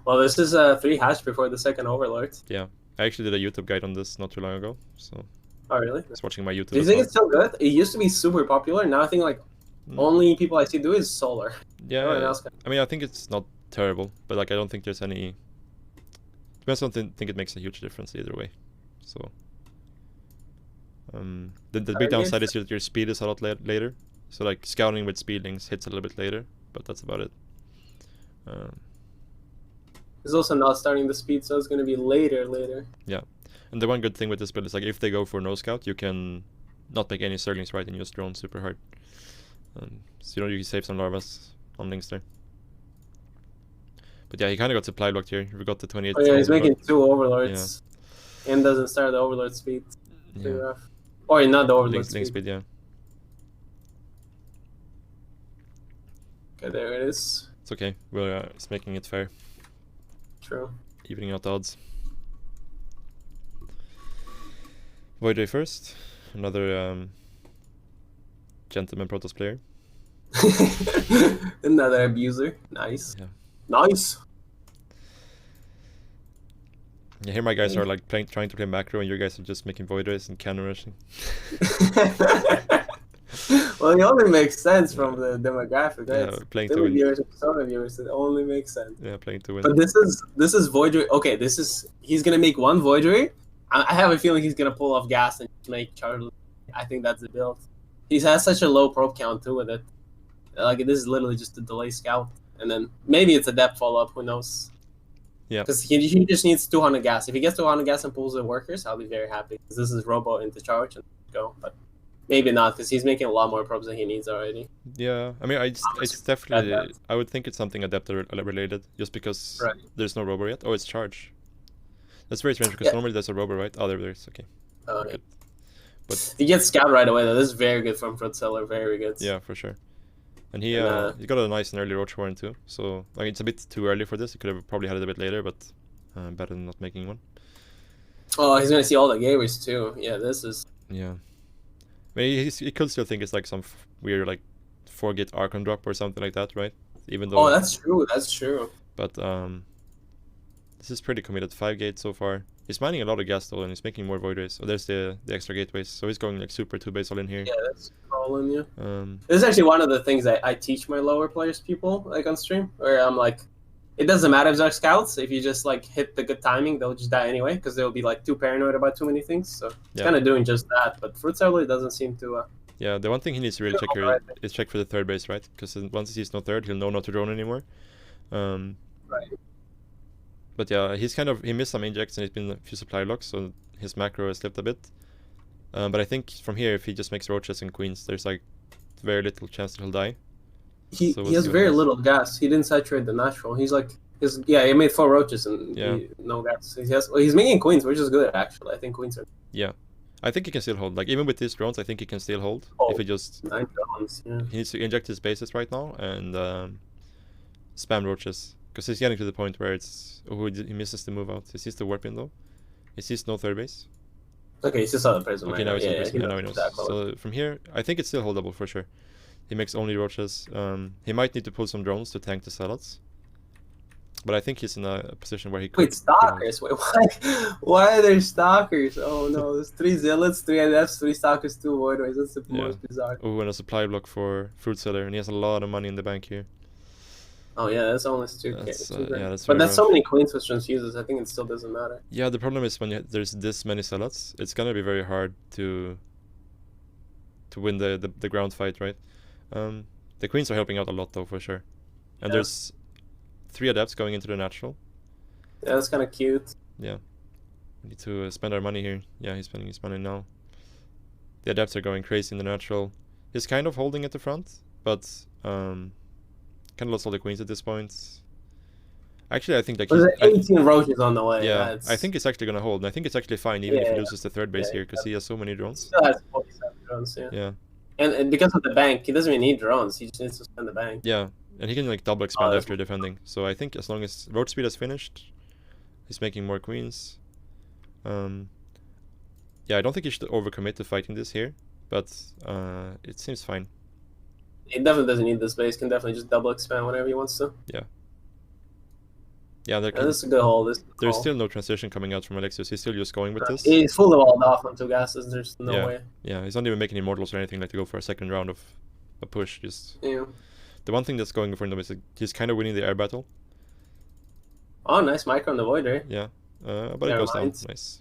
Well, this is 3 hash before the second Overlord. Yeah. I actually did a YouTube guide on this not too long ago, so. Oh really? I was watching my YouTube. Do you think it's still good? It used to be super popular. Now I think only people I see do is solar. Yeah. I mean, I think it's not terrible, but like I don't think there's any. To be honest, I don't think it makes a huge difference either way. So. The big downside is your speed is a lot later. So like scouting with speedlings hits a little bit later, but that's about it. It's also not starting the speed, so it's going to be later. Yeah, and the one good thing with this build is like if they go for no scout, you can not make any Zerglings, right, and use drone super hard. So you can save some larvas on links there. But yeah, he kind of got supply blocked here. We got the 28. Oh yeah, he's making 2 Overlords. Yeah. And doesn't start the Overlord speed. Yeah. Or not the Overlord link speed, yeah. Okay, there it is. It's okay. We're it's making it fair. True. Evening out the odds. Voidray first. Another gentleman Protoss player. Another abuser. Nice. Yeah. Nice. Yeah, here my guys are like trying to play macro, and you guys are just making void rays and cannon rushing. Well, it only makes sense from the demographic, right? Yeah, playing to win. Viewers, Persona viewers, it only makes sense. Yeah, playing to win. But this is void ray. Okay, he's gonna make one void ray. I have a feeling he's gonna pull off gas and make Charlie. I think that's the build. He has such a low proc count too with it. Like this is literally just a delay scout, and then maybe it's a depth follow up. Who knows? Yeah. Because he just needs 200 gas. If he gets 200 gas and pulls the workers, I'll be very happy. Because this is Robo into charge and go. But maybe not, because he's making a lot more probes than he needs already. Yeah, I mean, it's definitely. I would think it's something adept related, just because there's no Robo yet. Oh, it's charge. That's very strange because normally there's a Robo, right? Oh, there's okay. Okay. But he gets scout right away though. This is very good from Fruit Seller. Very good. Yeah, for sure. And he got a nice and early Roach Warren too. So like it's a bit too early for this. He could have probably had it a bit later, but better than not making one. Oh, he's gonna see all the gateways too. Yeah, this is. Yeah. I mean, he could still think it's like some weird like 4-gate Archon drop or something like that, right? Even though. Oh, that's true. That's true. But this is pretty committed. 5-gate so far. He's mining a lot of gas though, and he's making more void rays. So there's the extra gateways. So he's going like super 2-base all in here. Yeah, that's all in. Yeah. This is actually one of the things I teach my lower players people like on stream, where I'm like, it doesn't matter if they're scouts. If you just like hit the good timing, they'll just die anyway because they'll be like too paranoid about too many things. So it's kind of doing just that. But Fruit Seller doesn't seem to. Yeah, the one thing he needs to really check here is check for the third base, right? Because once he sees no third, he'll know not to drone anymore. Right. But yeah, he missed some injects and he's been a few supply blocks, so his macro has slipped a bit. But I think from here, if he just makes roaches and queens, there's like very little chance that he'll die. He has very little gas. He didn't saturate the natural. He's like he made 4 roaches and no gas. He's making queens, which is good actually. I think queens are. Yeah, I think he can still hold. Like even with these drones, I think he can still hold if he just 9 drones. Yeah. He needs to inject his bases right now and spam roaches. Because he's getting to the point where he misses the move out. He sees the warp in though. He sees no third base. Okay, he still saw the prism. Okay, now he's now he knows. So from here, I think it's still holdable for sure. He makes only roaches. He might need to pull some drones to tank the salads. But I think he's in a position where he could... Wait, stalkers? Wait, why are there stalkers? Oh no, there's 3 zealots, 3 adepts, 3 stalkers, 2 voidways. That's the most bizarre. Oh, and a supply block for Fruit Seller, and he has a lot of money in the bank here. Oh yeah, that's almost 2k. That's but that's so many queens with transfuses. I think it still doesn't matter. Yeah, the problem is when there's this many zealots, it's gonna be very hard to win the ground fight, right? The queens are helping out a lot though, for sure. And there's 3 adepts going into the natural. Yeah, that's kind of cute. Yeah, we need to spend our money here. Yeah, he's spending his money now. The adepts are going crazy in the natural. He's kind of holding at the front, but kind of lost all the queens at this point. Actually, I think like there's 18 roaches on the way. Yeah, I think it's actually gonna hold, and I think it's actually fine even if he loses the third base here because he has so many drones. He still has 47 drones. Yeah. And because of the bank, he doesn't even need drones. He just needs to spend the bank. Yeah, and he can like double expand after defending. So I think as long as road speed is finished, he's making more queens. Yeah, I don't think he should overcommit to fighting this here, but it seems fine. He definitely doesn't need this base. Can definitely just double expand whenever he wants to. Yeah. Yeah, this is a good hold. There's still no transition coming out from Alexios. He's still just going with this. He's fully walled off on 2 gases. There's no way. Yeah, he's not even making immortals or anything like to go for a second round of a push. Just the one thing that's going for him is he's kind of winning the air battle. Oh, nice micro on the void, right? Yeah, but it goes down. Nice.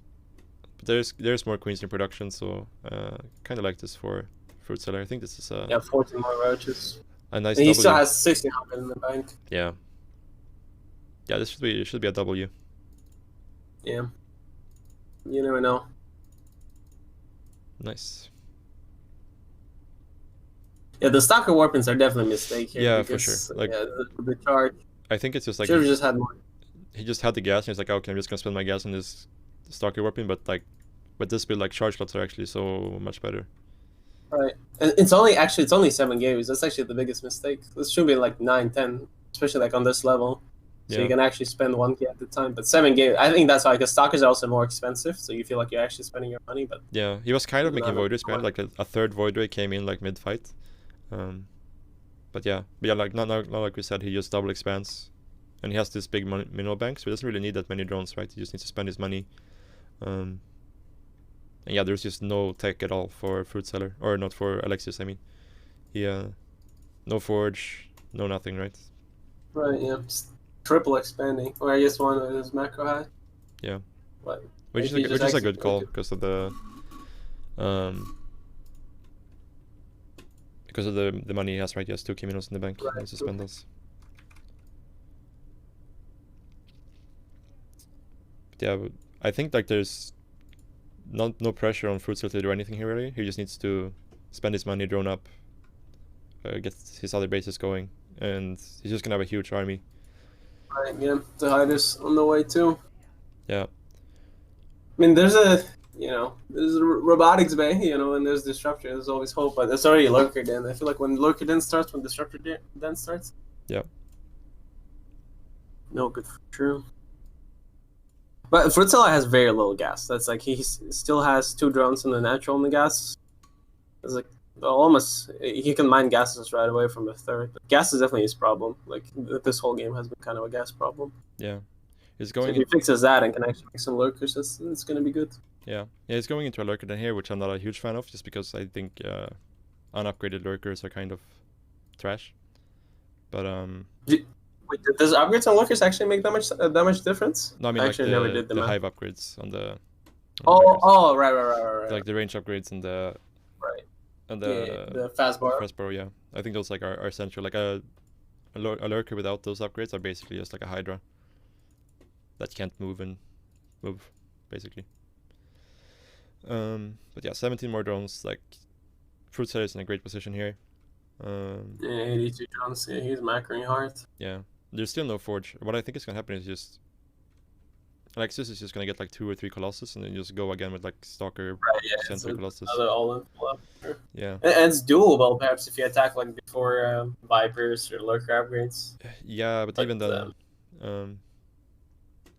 But there's more queens in production, so kind of like this for Fruit Seller. I think this is 14 more roaches. A nice. And he still has 1600 in the bank. Yeah. Yeah, this should be a W. Yeah. You never know. Nice. Yeah, the stalker warpings are definitely a mistake here. Yeah, because, for sure. Like the charge. I think it's just like should have just had more. He just had the gas and he's like, okay, I'm just gonna spend my gas on this stalker warping, but like with this build, like charge slots are actually so much better. Right. And it's only 7 games. That's actually the biggest mistake. This should be like 9, 10, especially like on this level. So you can actually spend 1k at the time. But 7 games, I think that's why, because stalkers are also more expensive, so you feel like you're actually spending your money. But yeah, he was kind of making void rays behind, like a third void ray came in like mid-fight. But yeah, like not like we said, he just double expands, and he has this big mineral bank, so he doesn't really need that many drones, right? He just needs to spend his money. And yeah, there's just no tech at all for Fruit Seller, or not for Alexius. I mean, he no forge, no nothing, right? Right. Yeah. Just triple expanding, or I guess one of his macro hack. Yeah. But Which is a good call because of the money he has, right? He has 2 Kiminos in the bank. Right. He needs to spend those. But yeah, I think like there's no pressure on Fruit Seller to do anything here really. He just needs to spend his money, drone up, get his other bases going, and he's just gonna have a huge army. Right. Yeah. The hiders on the way too. Yeah. I mean, there's a robotics bay, and there's disruptor. There's always hope, but there's already lurker den. I feel like when lurker den starts, when disruptor den starts. Yeah. No good for true. But Fruitzilla has very little gas. That's like he still has 2 drones in the natural in the gas. It's like almost he can mine gases right away from the third. But gas is definitely his problem. Like this whole game has been kind of a gas problem. Yeah. He's So going. if he fixes that and can actually make some lurkers, it's gonna be good. Yeah. He's going into a lurker den here, which I'm not a huge fan of, just because I think unupgraded lurkers are kind of trash. But Wait, does upgrades on lurkers actually make that much difference? No, I mean I like actually never did the hive upgrades on the. Right. Like the range upgrades and the. Right. And the fast bar. Fast bar, yeah. I think those like are essential. Like a lurker without those upgrades are basically just like a hydra that can't move, basically. But yeah, 17 more drones. Like Fruit Seller is in a great position here. Yeah, 82 drones. Yeah, he's macroing hard. Yeah, there's still no forge. What I think is gonna happen is just Alexis is just gonna get like 2 or 3 Colossus and then just go again with like Stalker, Centaur, Colossus. All-in yeah. And it's doable perhaps if you attack like before Vipers or Lurker upgrades. Yeah, but even then,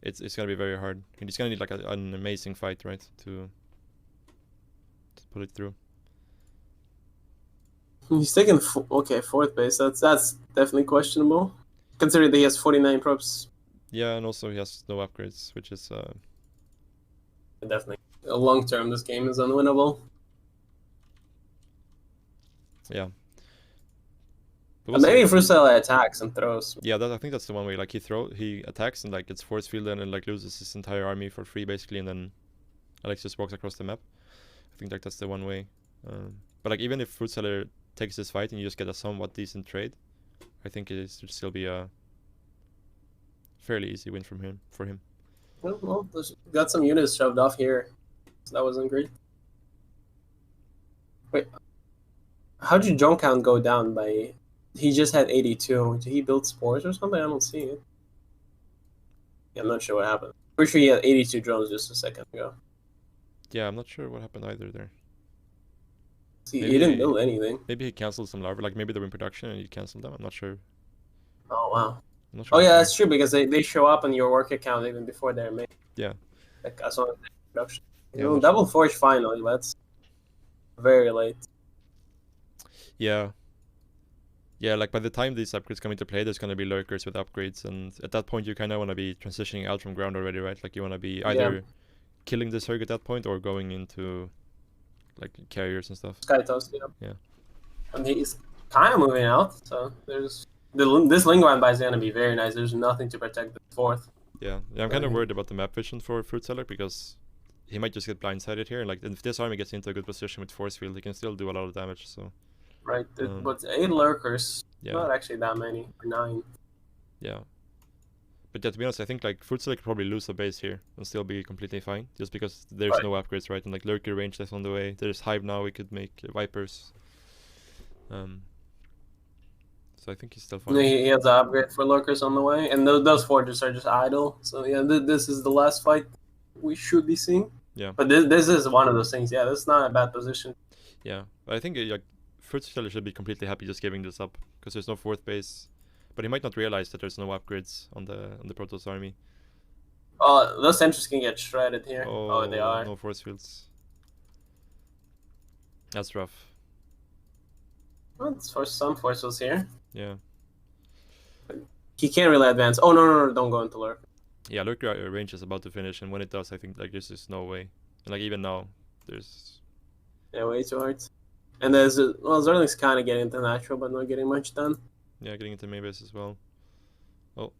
it's gonna be very hard. He's gonna need like an amazing fight, right, to put it through. He's taking fourth base. That's definitely questionable, considering that he has 49 props. Yeah, and also he has no upgrades, which is definitely long term. This game is unwinnable. Yeah. But maybe Fruitcell attacks and throws. Yeah, I think that's the one way. Like he attacks and like gets force fielded and like loses his entire army for free basically, and then Alex just walks across the map. I think like that's the one way. But like even if Fruit Seller takes this fight and you just get a somewhat decent trade, I think it should still be a fairly easy win for him. Well, got some units shoved off here, so that wasn't great. Wait, how did drone count go down by? He just had 82. Did he build spores or something? I don't see it. Yeah, I'm not sure what happened. Pretty sure he had 82 drones just a second ago. Yeah, I'm not sure what happened either there. See, he didn't build anything. Maybe he canceled some larvae, like maybe they were in production and he canceled them. I'm not sure. Oh wow. I'm not sure. Oh yeah, that's true because they show up on your work account even before they're made. Yeah. Like as long as they're in production. Yeah, double forge finally. That's very late. Yeah. Yeah, like by the time these upgrades come into play, there's going to be lurkers with upgrades, and at that point you kind of want to be transitioning out from ground already, right? Like you want to be either killing the Zerg at that point or going into like carriers and stuff. Skytoast, yeah. And he's kind of moving out, so there's this Lingwan buy is going to be very nice. There's nothing to protect the fourth. Yeah, I'm kind of worried about the map vision for Fruit Seller because he might just get blindsided here. Like if this army gets into a good position with force field, he can still do a lot of damage. So. Right, but 8 lurkers, not actually that many, 9. Yeah. But yeah, to be honest, I think like Fruit Seller could probably lose a base here and still be completely fine, just because there's no upgrades, right? And like lurker range that's on the way. There's Hive now, we could make Vipers. So I think he's still fine. He has an upgrade for lurkers on the way, and those forges are just idle. So yeah, this is the last fight we should be seeing. Yeah. But this is one of those things. Yeah, that's not a bad position. Yeah, but I think like Fruit Seller should be completely happy just giving this up because there's no fourth base, but he might not realize that there's no upgrades on the Protoss army. Oh, those sentries can get shredded here. Oh, they are. No force fields. That's rough. Well, it's for some forces here. Yeah. He can't really advance. Oh, no, don't go into lurk. Yeah, lurker range is about to finish, and when it does, I think like there's just no way. And like even now, there's Yeah, way too hard. And there's Zerling's kind of getting into natural, but not getting much done. yeah getting into main base as well. Oh,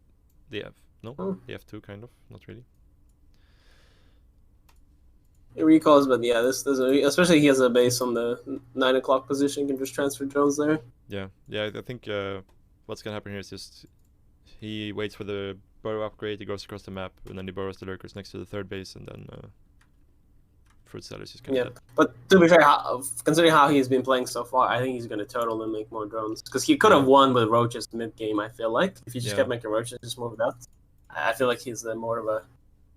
they have no, they have two kind of, not really. It recalls, but yeah, this especially he has a base on the 9 o'clock position, can just transfer drones there. Yeah, I think what's gonna happen here is just he waits for the burrow upgrade, he goes across the map, and then he burrows the lurkers next to the third base, and then fruit sellers just kind of dead. But to be fair, considering how he's been playing so far, I think he's going to total and make more drones. Because he could have won with roaches mid game, I feel like. If he just kept making roaches, just moved out. I feel like he's more of a...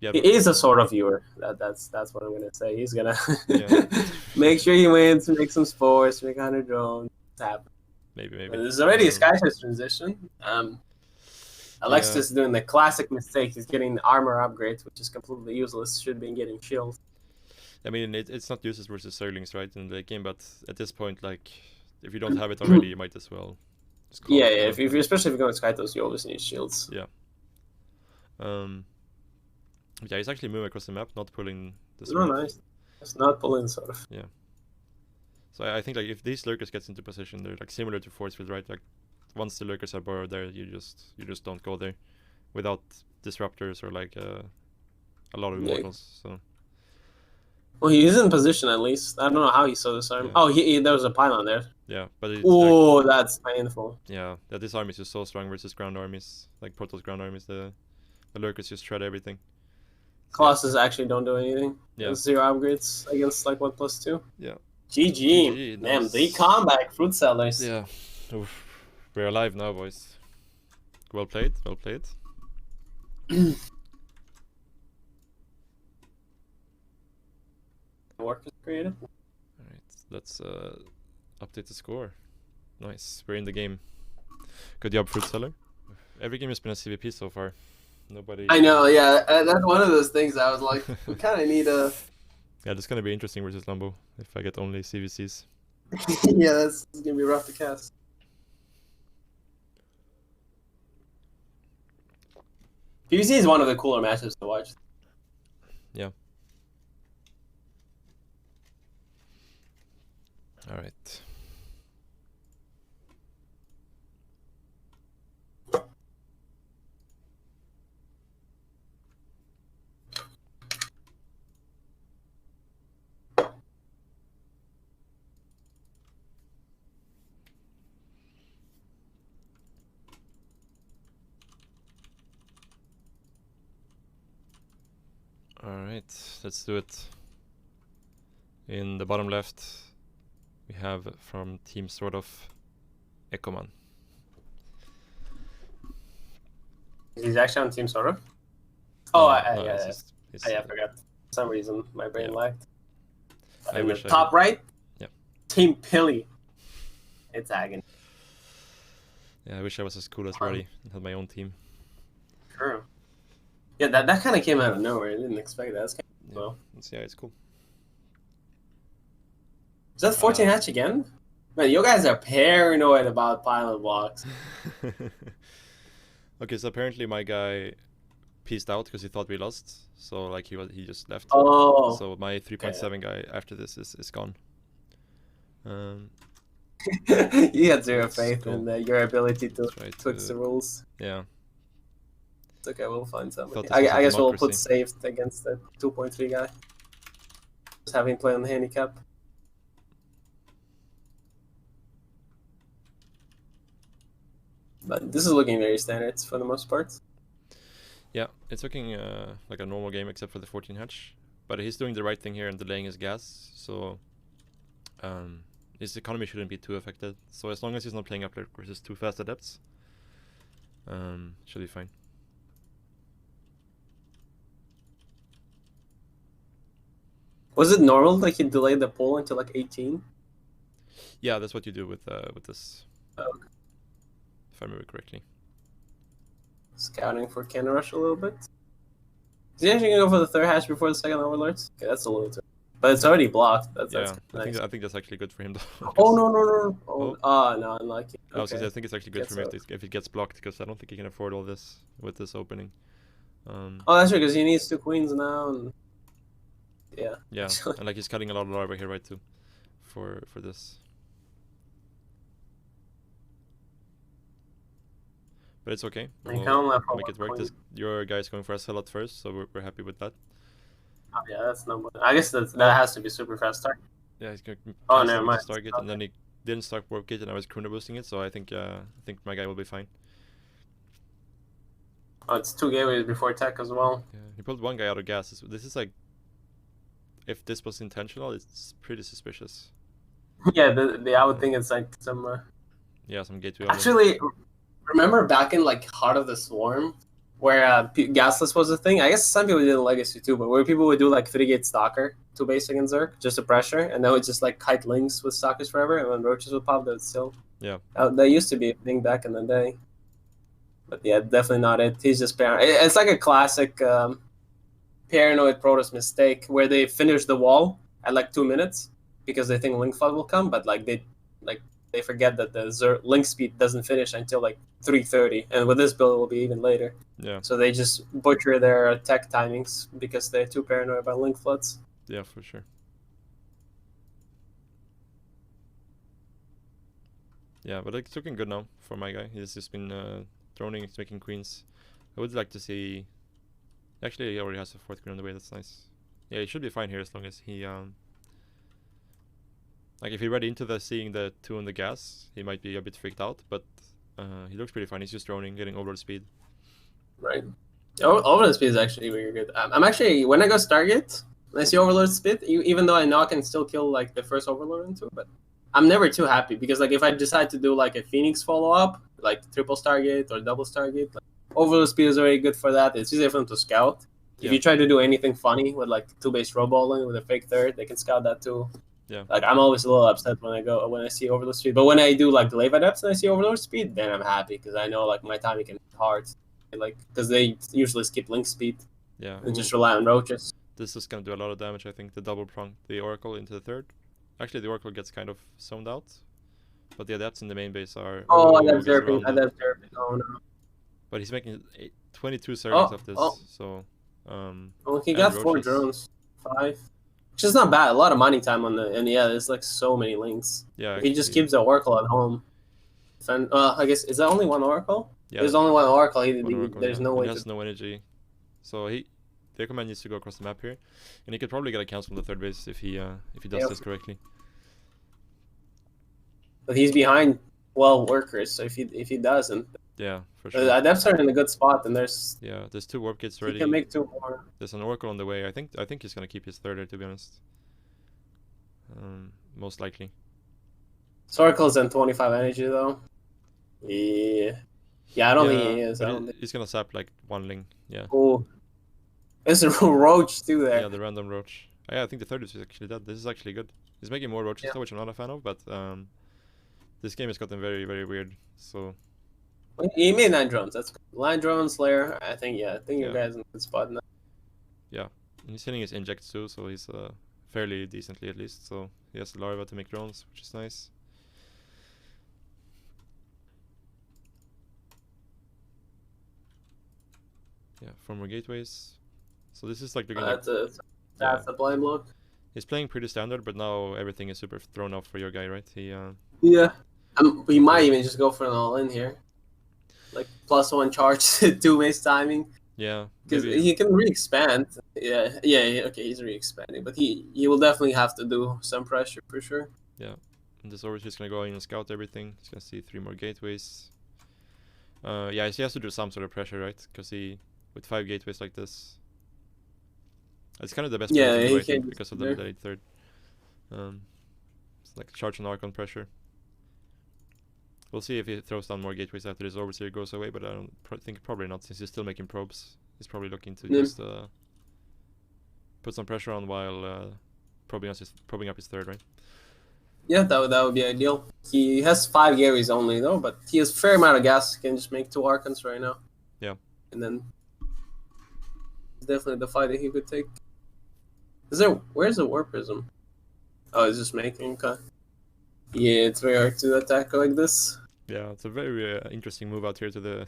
Yeah, he is a sort of viewer. That's what I'm going to say. He's going to make sure he wins, make some spores, make 100 drones. Happen. Maybe. But there's already a Skyfest transition. Alexis is doing the classic mistake. He's getting armor upgrades, which is completely useless. Should be getting shields. I mean, it's not useless versus Zerglings, right, in the game, but at this point, like, if you don't have it already, you might as well. Yeah. If you, especially if you're going to Skytos, you always need shields. Yeah. Yeah, he's actually moving across the map, not pulling the sword. Oh, nice. It's not pulling, sort of. Yeah. So I think, like, if these lurkers gets into position, they're, like, similar to force field, right? Like, once the lurkers are borrowed there, you just don't go there without disruptors or, like, a lot of immortals, so... Well, he's in position at least. I don't know how he saw this arm. Yeah. Oh, there was a pylon there. Yeah, but it's oh, like, that's painful. Yeah, this army is just so strong versus ground armies, like Protoss ground armies. The lurkers just shred everything. Colossus actually don't do anything. Yeah. 0 upgrades against like 1+2. Yeah. GG. Damn, the comeback, fruit sellers. Yeah. Oof. We're alive now, boys. Well played. Work is created. Alright, let's update the score. Nice, we're in the game. Good job, fruit seller. Every game has been a CVP so far. Nobody. I know, yeah. That's one of those things I was like, we kind of need a. Yeah, this is gonna be interesting versus Lambo if I get only CVCs. Yeah, that's gonna be rough to cast. PVC is one of the cooler matches to watch. Yeah. All right. Alright, let's do it. In the bottom left, we have from Team Sort of Ekoman. He's actually on Team Sort of? Oh, I forgot. For some reason, my brain lagged. I wish top right? Yeah. Team PiliPili. It's agony. Yeah, I wish I was as cool as Roddy and had my own team. True. Yeah, that kind of came out of nowhere. I didn't expect that. That's kind of cool. Yeah, it's cool. Is that 14 hatch again? Man, you guys are paranoid about pylon blocks. Okay, so apparently my guy pieced out because he thought we lost. So like he just left. Oh. So my 3.7 guy after this is gone. You had zero faith in your ability to fix the rules. Yeah. It's okay, we'll find somebody. I guess we'll put saved against the 2.3 guy. Just having play on the handicap. But this is looking very standard for the most part. Yeah, it's looking like a normal game except for the 14 hatch. But he's doing the right thing here and delaying his gas, so his economy shouldn't be too affected. So as long as he's not playing up versus too fast adepts, should be fine. Was it normal like he delayed the pull until like 18? Yeah, that's what you do with this. Oh, okay. If I remember correctly. Scouting for cannon rush a little bit. Is he actually gonna go for the third hatch before the second overlords? Okay, that's a little too. But it's already blocked. That's Yeah, nice. I think that's actually good for him though. Oh no! Oh. No, unlucky. I was gonna say, I Okay. think it's actually good for him if it gets blocked, because I don't think he can afford all this with this opening. Oh, that's true, because he needs 2 queens now, and yeah. Yeah, Actually. and like he's cutting a lot of larva here, right, too, for this. But it's okay. We'll make it work. Your guy's going for a sell at first, so we're happy with that. Oh yeah, that's no. I guess that has to be super fast target. Yeah, he's going to Oh, never mind. Stargate, and then he didn't start warp gate, and I was chrono boosting it, so I think my guy will be fine. Oh, it's 2 gateways before tech as well. Yeah, he pulled 1 guy out of gas. This is like, if this was intentional, it's pretty suspicious. Yeah, I would think it's like some. Yeah, some gateway. Actually, remember back in like Heart of the Swarm, where gasless was a thing? I guess some people did in Legacy too, but where people would do like 3-gate Stalker, 2 basic and Zerk, just a pressure, and then would just like kite links with Stalkers forever, and when roaches would pop, that still. Yeah. That used to be a thing back in the day. But yeah, definitely not it. He's just paranoid. It's like a classic paranoid Protoss mistake where they finish the wall at like 2 minutes because they think link flood will come, but like they forget that the link speed doesn't finish until like 3:30, and with this build it will be even later. Yeah. So they just butcher their tech timings because they're too paranoid about link floods. Yeah, for sure. Yeah, but it's looking good now for my guy. He's just been droning, he's making queens. I would like to see. Actually, he already has a 4th queen on the way. That's nice. Yeah, he should be fine here as long as he like if he read into seeing the 2 on the gas, he might be a bit freaked out, but he looks pretty fine. He's just droning, getting overload speed. Right. Overload speed is actually very good. I'm actually, when I go Stargate, when I see overload speed, even though I know I can still kill like the first overload into, but I'm never too happy because like if I decide to do like a Phoenix follow up, like triple Stargate or double Stargate, like, overload speed is very good for that. It's easier for them to scout. If you try to do anything funny with like 2-base roboling with a fake 3rd, they can scout that too. Yeah. Like I'm always a little upset when I see overload speed, but when I do like Glaive Adepts and I see overload speed, then I'm happy because I know like my timing can hit hard, like because they usually skip link speed. Yeah. And just rely on roaches. This is gonna do a lot of damage. I think the double prong, the Oracle into the 3rd. Actually, the Oracle gets kind of zoned out, but the Adepts in the main base are. Adept derping. Oh no. But he's making 22 surveys of this, so. Well, he got 4 drones, 5. Which is not bad. A lot of mining time on and yeah, there's like so many links. Yeah. If he just keeps the Oracle at home. And I guess is that only 1 Oracle? Yeah. There's only 1 Oracle. There's no way. He has no energy, so the command needs to go across the map here, and he could probably get a cancel on the 3rd base if he does this correctly. But he's behind workers, so if he doesn't. Yeah, for sure. Adepts are in a good spot, and there's 2 warp gates ready. He can make 2 more. There's an Oracle on the way. I think he's gonna keep his 3rd there, to be honest. Most likely. Oracle's in 25 energy though. Yeah, I don't think he is. He's gonna sap like 1 ling. Yeah. Oh, there's a roach too there. Yeah, the random roach. Yeah, I think the 3rd is actually dead. This is actually good. He's making more roaches though, which I'm not a fan of, but this game has gotten very, very weird. So. He made 9 drones. That's good. Line drone slayer. I think your guy's in a good spot now. Yeah, and he's hitting his injects too, so he's fairly decently at least. So he has larva to make drones, which is nice. Yeah, 4 more gateways. So this is like looking like that's a blind look. He's playing pretty standard, but now everything is super thrown off for your guy, right? He he might even just go for an all-in here. Like +1 charge, 2-base timing. Yeah. Because he can re-expand. Yeah, okay, he's re-expanding. But he will definitely have to do some pressure for sure. Yeah. And this overseer's gonna go in and scout everything. He's gonna see 3 more gateways. Yeah, he has to do some sort of pressure, right? Because with 5 gateways like this, it's kind of the best he do, can because of the delayed 3rd. It's like charge and arc on pressure. We'll see if he throws down more gateways after this overseer goes away, but I don't think probably not, since he's still making probes. He's probably looking to just put some pressure on while probing up his 3rd, right? Yeah, that would be ideal. He has 5 gateways only though, but he has a fair amount of gas. He can just make 2 Archons right now. Yeah. And then it's definitely the fight that he could take. Where's the War Prism? Oh, it's just making cut. Yeah, it's very hard to attack like this. Yeah, it's a very interesting move out here to the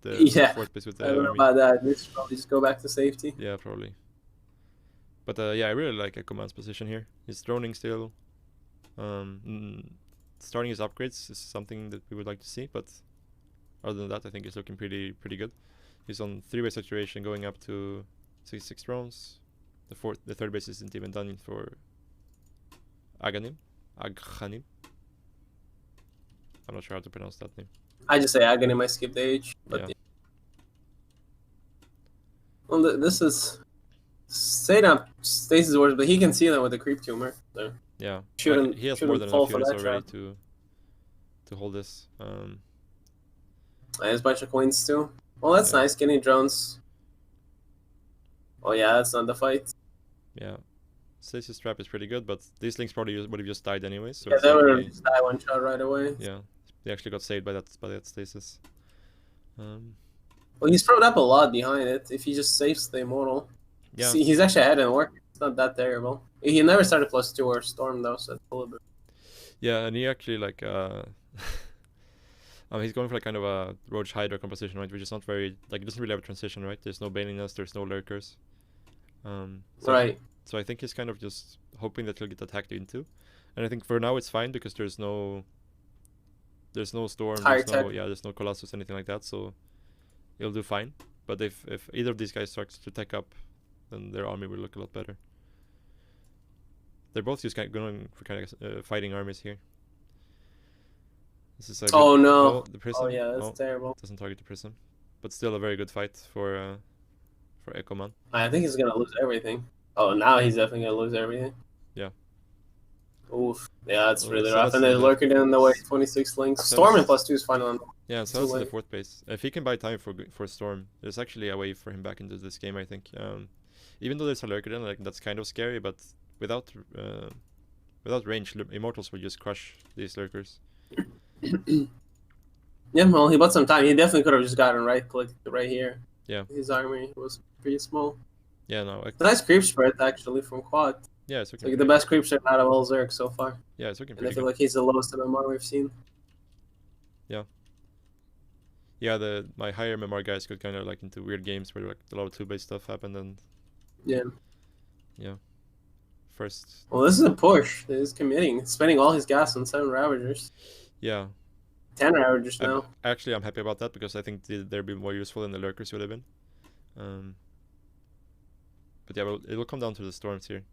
Yeah, fourth base with I the don't know army. about that. We should probably just go back to safety. Yeah, probably. But yeah, I really like Ecoman's position here. He's droning still. Starting his upgrades is something that we would like to see, but other than that, I think he's looking pretty good. He's on 3-way saturation, going up to 66 drones. The third base isn't even done for Aghanim. I'm not sure how to pronounce that name. I just say Aghanim, I skip the H. But Yeah. Well, this is Sadam stasis words, but he can see them with the creep tumor. So Yeah. shouldn't He has shouldn't more than fall enough for units that already trap. to hold this. There's a bunch of coins too. Well, that's Yeah. nice. Getting drones. Oh yeah, that's not the fight. Yeah. Stasis trap is pretty good, but these links probably would have just died anyway. So Yeah, it's they would lucky. have just died one shot right away. Yeah, they actually got saved by that stasis. Well, he's probed up a lot behind it. If he just saves the immortal, Yeah. see, he's actually ahead in work. It's not that terrible. He never started +2 or storm though, so it's a little bit. Yeah, and he actually like he's going for like kind of a Roach Hydra composition, right? Which is not very like it doesn't really have a transition, right? There's no Baneliness, there's no lurkers. Right. So I think he's kind of just hoping that he'll get attacked into, and I think for now it's fine because there's no storm, there's no Colossus, anything like that, so he'll do fine. But if either of these guys starts to tech up, then their army will look a lot better. They're both just kind of going for kind of fighting armies here. This is a Oh good, no! the prism. Oh yeah, that's terrible. Doesn't target the prism, but still a very good fight for Ecoman. I think he's gonna lose everything. Oh, now he's definitely gonna lose everything. Yeah. Oof. Yeah, that's really so rough. that's And there's the- lurking in the way. 26 links. So Storm and that's- +2 is fine on. Yeah, so Too that's the late. fourth base. If he can buy time for Storm, there's actually a way for him back into this game, I think. Even though there's a lurker then, like that's kind of scary, but without range, Immortals will just crush these lurkers. Yeah, well, he bought some time. He definitely could have just gotten right click right here. Yeah. His army was pretty small. Yeah, no. It's a nice creep spread actually from Quad. Yeah, it's It's looking like the best creep spread out of all Zerg so far. Yeah, it's looking And I pretty feel good. like he's the lowest MMR we've seen. Yeah, my higher MMR guys got kind of like into weird games where like a lot of 2-base stuff happened, and Yeah. first. Well, this is a push. He's committing, spending all his gas on 7 Ravagers. Yeah. 10 Ravagers now. I'm happy about that because I think they'd be more useful than the lurkers would have been. But yeah, it will come down to the storms here.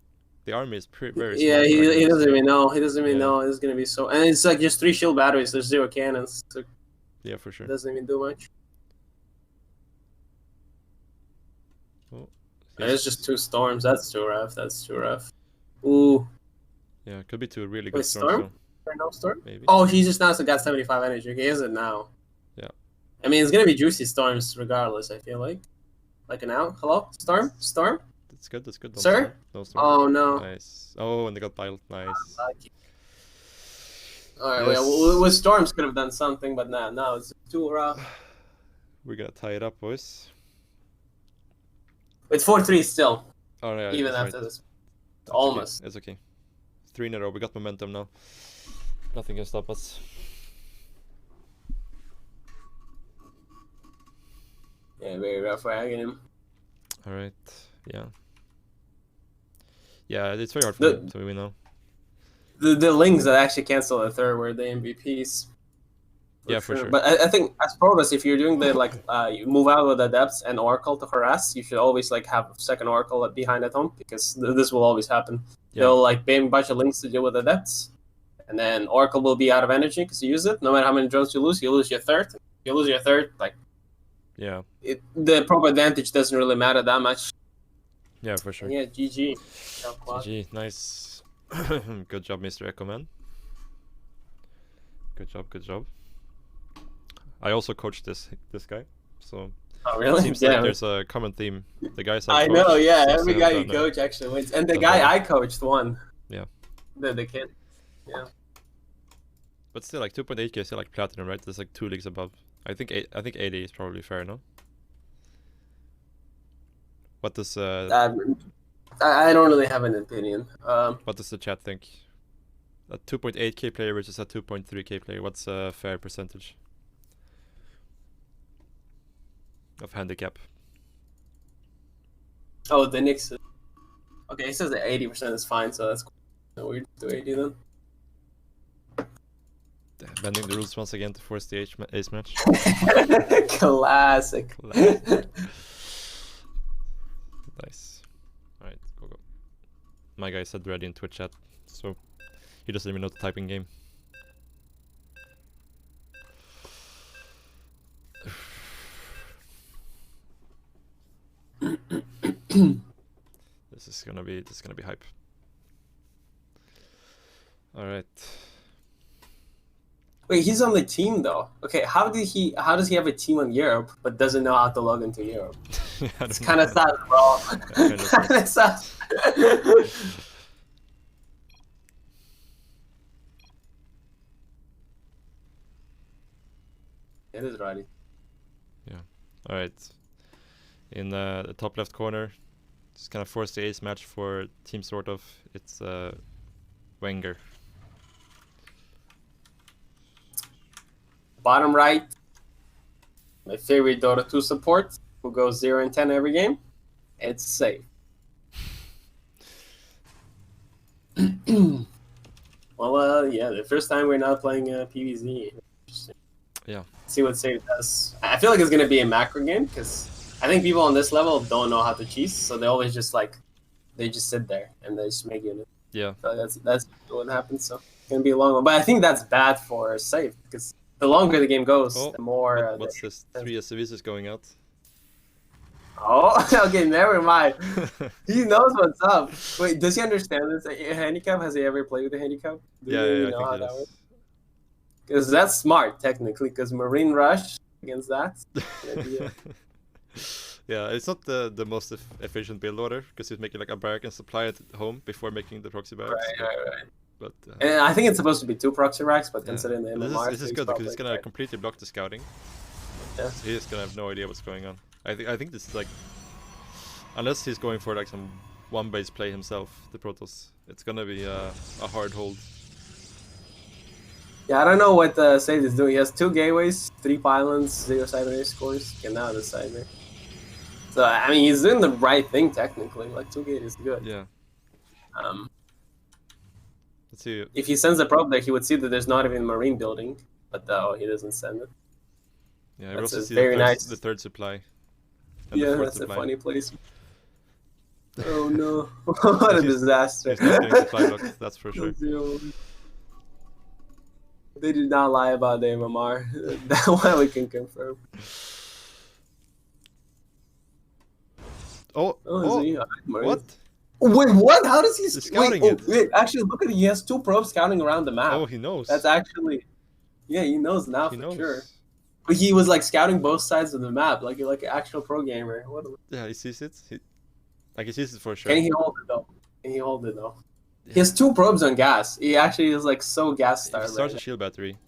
The army is very small. Yeah, he doesn't even know. He doesn't even Yeah. know it's gonna be so. And it's like just 3 shield batteries. There's 0 cannons. So Yeah, for sure. it doesn't even do much. Oh, There's just 2 storms. That's too rough. That's too rough. Ooh. Yeah, it could be 2 really good Wait, storms. storm? Or no storm? Maybe. Oh, he just now got 75 energy. He has it now. Yeah. I mean, it's gonna be juicy storms regardless. I feel like. Like now. Hello, storm. Storm. That's good. That's good. Sir? No storm. Oh no. Nice. Oh, and they got piled. Nice. All right. Yes. Yeah, well, with storms could have done something, but now it's too rough. We're gonna tie it up, boys. It's 4-3 still. Oh yeah. Even that's after right. this. It's Almost. Okay. It's okay. 3 in a row. We got momentum now. Nothing can stop us. Yeah, very rough wagging him. All right. Yeah. Yeah, it's very hard for them to win now. The links that actually cancel the third were the MVPs. For sure. But I think as Protoss, if you're doing the you move out with Adepts and Oracle to harass, you should always like have a second Oracle behind at home because this will always happen. Yeah. They'll like bang a bunch of links to deal with Adepts, and then Oracle will be out of energy because you use it. No matter how many drones you lose your third. You lose your third, like Yeah. the proper advantage doesn't really matter that much. Yeah, for sure. Yeah, GG. GG, nice. Good job, Mr. Echoman. Good job. I also coached this guy, so Oh it really? seems Yeah. like there's a common theme. The guys I I've know, coached yeah. seems Every to guy have you done, coach actually wins, and the done guy well. I coached won. Yeah. The kid. But still, like 2.8k is still like platinum, right? There's like 2 leagues above. I think 80 is probably fair, no? What does I don't really have an opinion. What does the chat think? A 2.8k player versus a 2.3k player. What's a fair percentage of handicap? Oh, the Knicks. Okay, it says that 80% is fine, so that's cool. Weird to 80 then. Bending the rules once again to force the ace match. Classic. Nice. Alright, go. My guy said ready in Twitch chat, so he doesn't even know the typing game. This is gonna be hype. Alright. Wait, he's on the team though. Okay, how does he have a team in Europe but doesn't know how to log into Europe? It's kind of sad, bro. Kind of sad. It is ready. Yeah. All right. In the top left corner, just kind of force the ace match for team sort of. It's Wenger. Bottom right, my favorite Dota 2 support, who goes 0 and 10 every game. It's safe. Well, yeah, the first time we're not playing PvZ. Yeah. See what Save does. I feel like it's gonna be a macro game because I think people on this level don't know how to cheese, so they always just they just sit there and they just make units. Yeah. So that's what happens. So it's gonna be a long one, but I think that's bad for Save because the longer the game goes, the more. What's this? 3 SCVs is going out. Oh, okay, never mind. He knows what's up. Wait, does he understand this handicap? has he ever played with a handicap? Yeah, I think he does. Because that's smart, technically, because Marine Rush against that. Yeah, it's not the most efficient build order, because he's making like a barrack and supply at home before making the proxy barracks. Right. But, and I think it's supposed to be 2 proxy racks, but considering the MMR... This is good, because he's going to completely block the scouting. Yeah. So he's going to have no idea what's going on. I think this is like... Unless he's going for like some one-base play himself, the Protoss, it's going to be a hard hold. Yeah, I don't know what Sage is doing. He has 2 gateways, 3 pylons, 0 cyber scores, and now the cyber. So, I mean, he's doing the right thing, technically. Like, 2 gate is good. Yeah. Let's see. If he sends a probe there, he would see that there's not even a marine building, but he doesn't send it. Yeah, we also see very nice. The third supply. Yeah, that's supply. A funny place. Oh no! What a disaster! He's not getting supply blocked, that's for sure. They did not lie about the MMR. That one we can confirm. Oh, what? Wait, what? How does he scouting it? Wait, actually, look at it. He has 2 probes scouting around the map. Oh, he knows. That's actually... Yeah, he knows now he for knows. sure. But he was like scouting both sides of the map, like an actual pro gamer. Yeah, he sees it. He sees it for sure. Can he hold it though? Yeah. He has 2 probes on gas. He actually is like so gas starved. He starts a shield battery.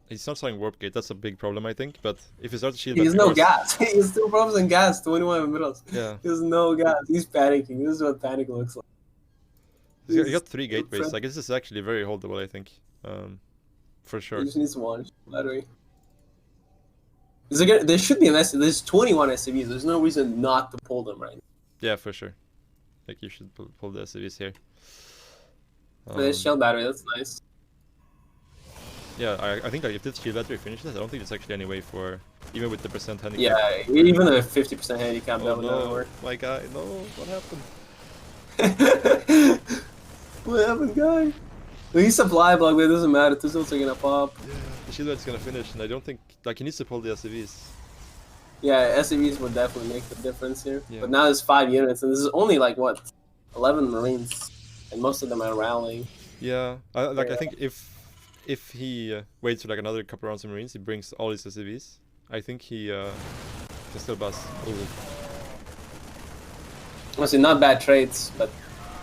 He's not starting warp gate. That's a big problem, I think. But if he starts a shield battery, he has no gas. He has 2 probes on gas. 21 middles. Yeah. He has no gas. He's panicking. This is what panic looks like. He got 3 gateways. Like this is actually very holdable, I think. For sure. He just needs 1 battery. There should be an SCV. There's 21 SCVs. There's no reason not to pull them right now. Yeah, for sure. Like you should pull the SCVs here. There's shield battery. That's nice. Yeah, I think like if this shield battery finishes, I don't think there's actually any way for, even with the percent handicap. Yeah, even a 50% handicap, that would not work. My guy, no, what happened? What happened, guy? Well, he's supply block, but it doesn't matter. Two ults are gonna pop. Yeah, the shield battery's gonna finish, and I don't think, like, he needs to pull the SCVs. Yeah, SCVs would definitely make the difference here. Yeah. But now there's 5 units, and this is only like, what, 11 Marines, and most of them are rallying. Yeah, I think if he waits for like another couple rounds of Marines, he brings all his SCVs. I think he can still bust. Honestly, not bad trades, but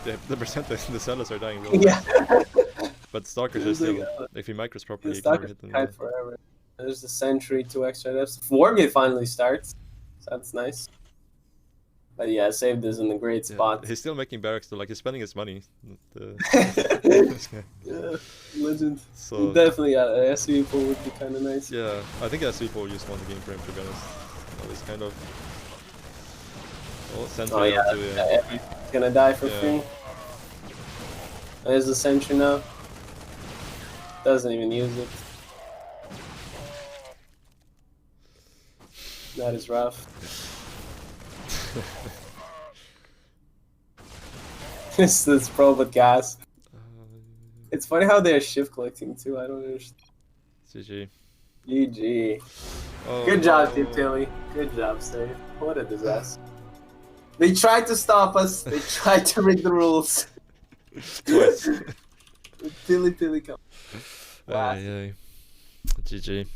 the percentage the sellers are dying really. Yeah. But Stalkers are still, if he micros properly, he can never hit them. Forever. There's the Sentry, 2 extra deaths. Wargate finally starts, so that's nice. But yeah, saved is in a great spot. He's still making barracks, though. Like, he's spending his money. Yeah, legend. So Definitely, a SV pool would be kind of nice. yeah, I think SV will just won the game for him, to be honest. That was kind of. Oh, Sentry Oh yeah, down to, he's gonna die for free. There's the Sentry now. Doesn't even use it. That is rough. This is pro with gas. It's funny how they're shift collecting too. I don't understand. GG. GG. Oh, Good job, PiliPili. Good job, Steve. What a disaster. They tried to stop us. They tried to rig the rules. Twice. PiliPili come. Yeah. GG.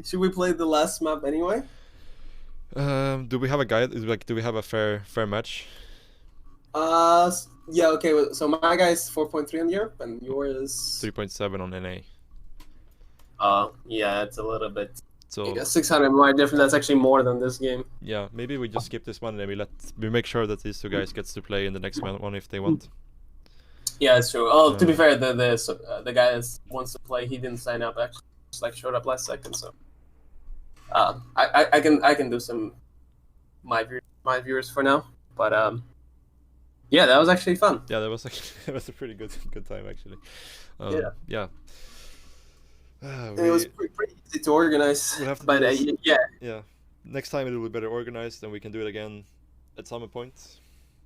Should we play the last map anyway? Do we have a guide? Like, do we have a fair match? Yeah. Okay. So my guy's 4.3 on Europe, and yours 3.7 on NA. Yeah, it's a little bit. So 600 more different. That's actually more than this game. yeah, maybe we just skip this one and we make sure that these two guys gets to play in the next one if they want. Yeah, it's true. Oh, to be fair, the guy that wants to play, he didn't sign up. Actually, just like showed up last second. So, I can do some my viewers for now. But yeah, that was actually fun. Yeah, that was actually it was a pretty good time actually. Yeah. It was pretty easy to organize. We'll have to but yeah. Next time it will be better organized, and we can do it again at some point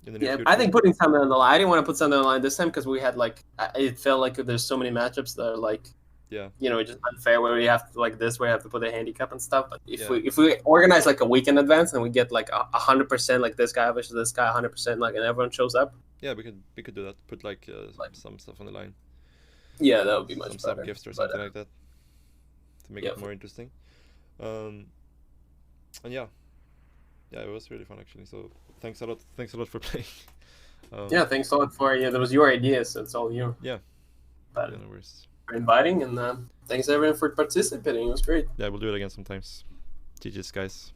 in the near future. I think putting something on the line. I didn't want to put something on the line this time because we had like it felt like there's so many matchups that are like just unfair where we have to, like this where you have to put a handicap and stuff. But if we organize like a week in advance and we get like 100% like this guy versus this guy 100% like and everyone shows up. Yeah, we could do that. Put like some stuff on the line. Yeah, that would be much better. Some gifts or something like that to make it more interesting. And yeah, it was really fun actually. So thanks a lot for playing. Yeah, thanks a lot for that was your idea, so it's all you. Yeah. But no worries. For inviting and thanks everyone for participating. It was great. Yeah, we'll do it again sometimes. GG's guys.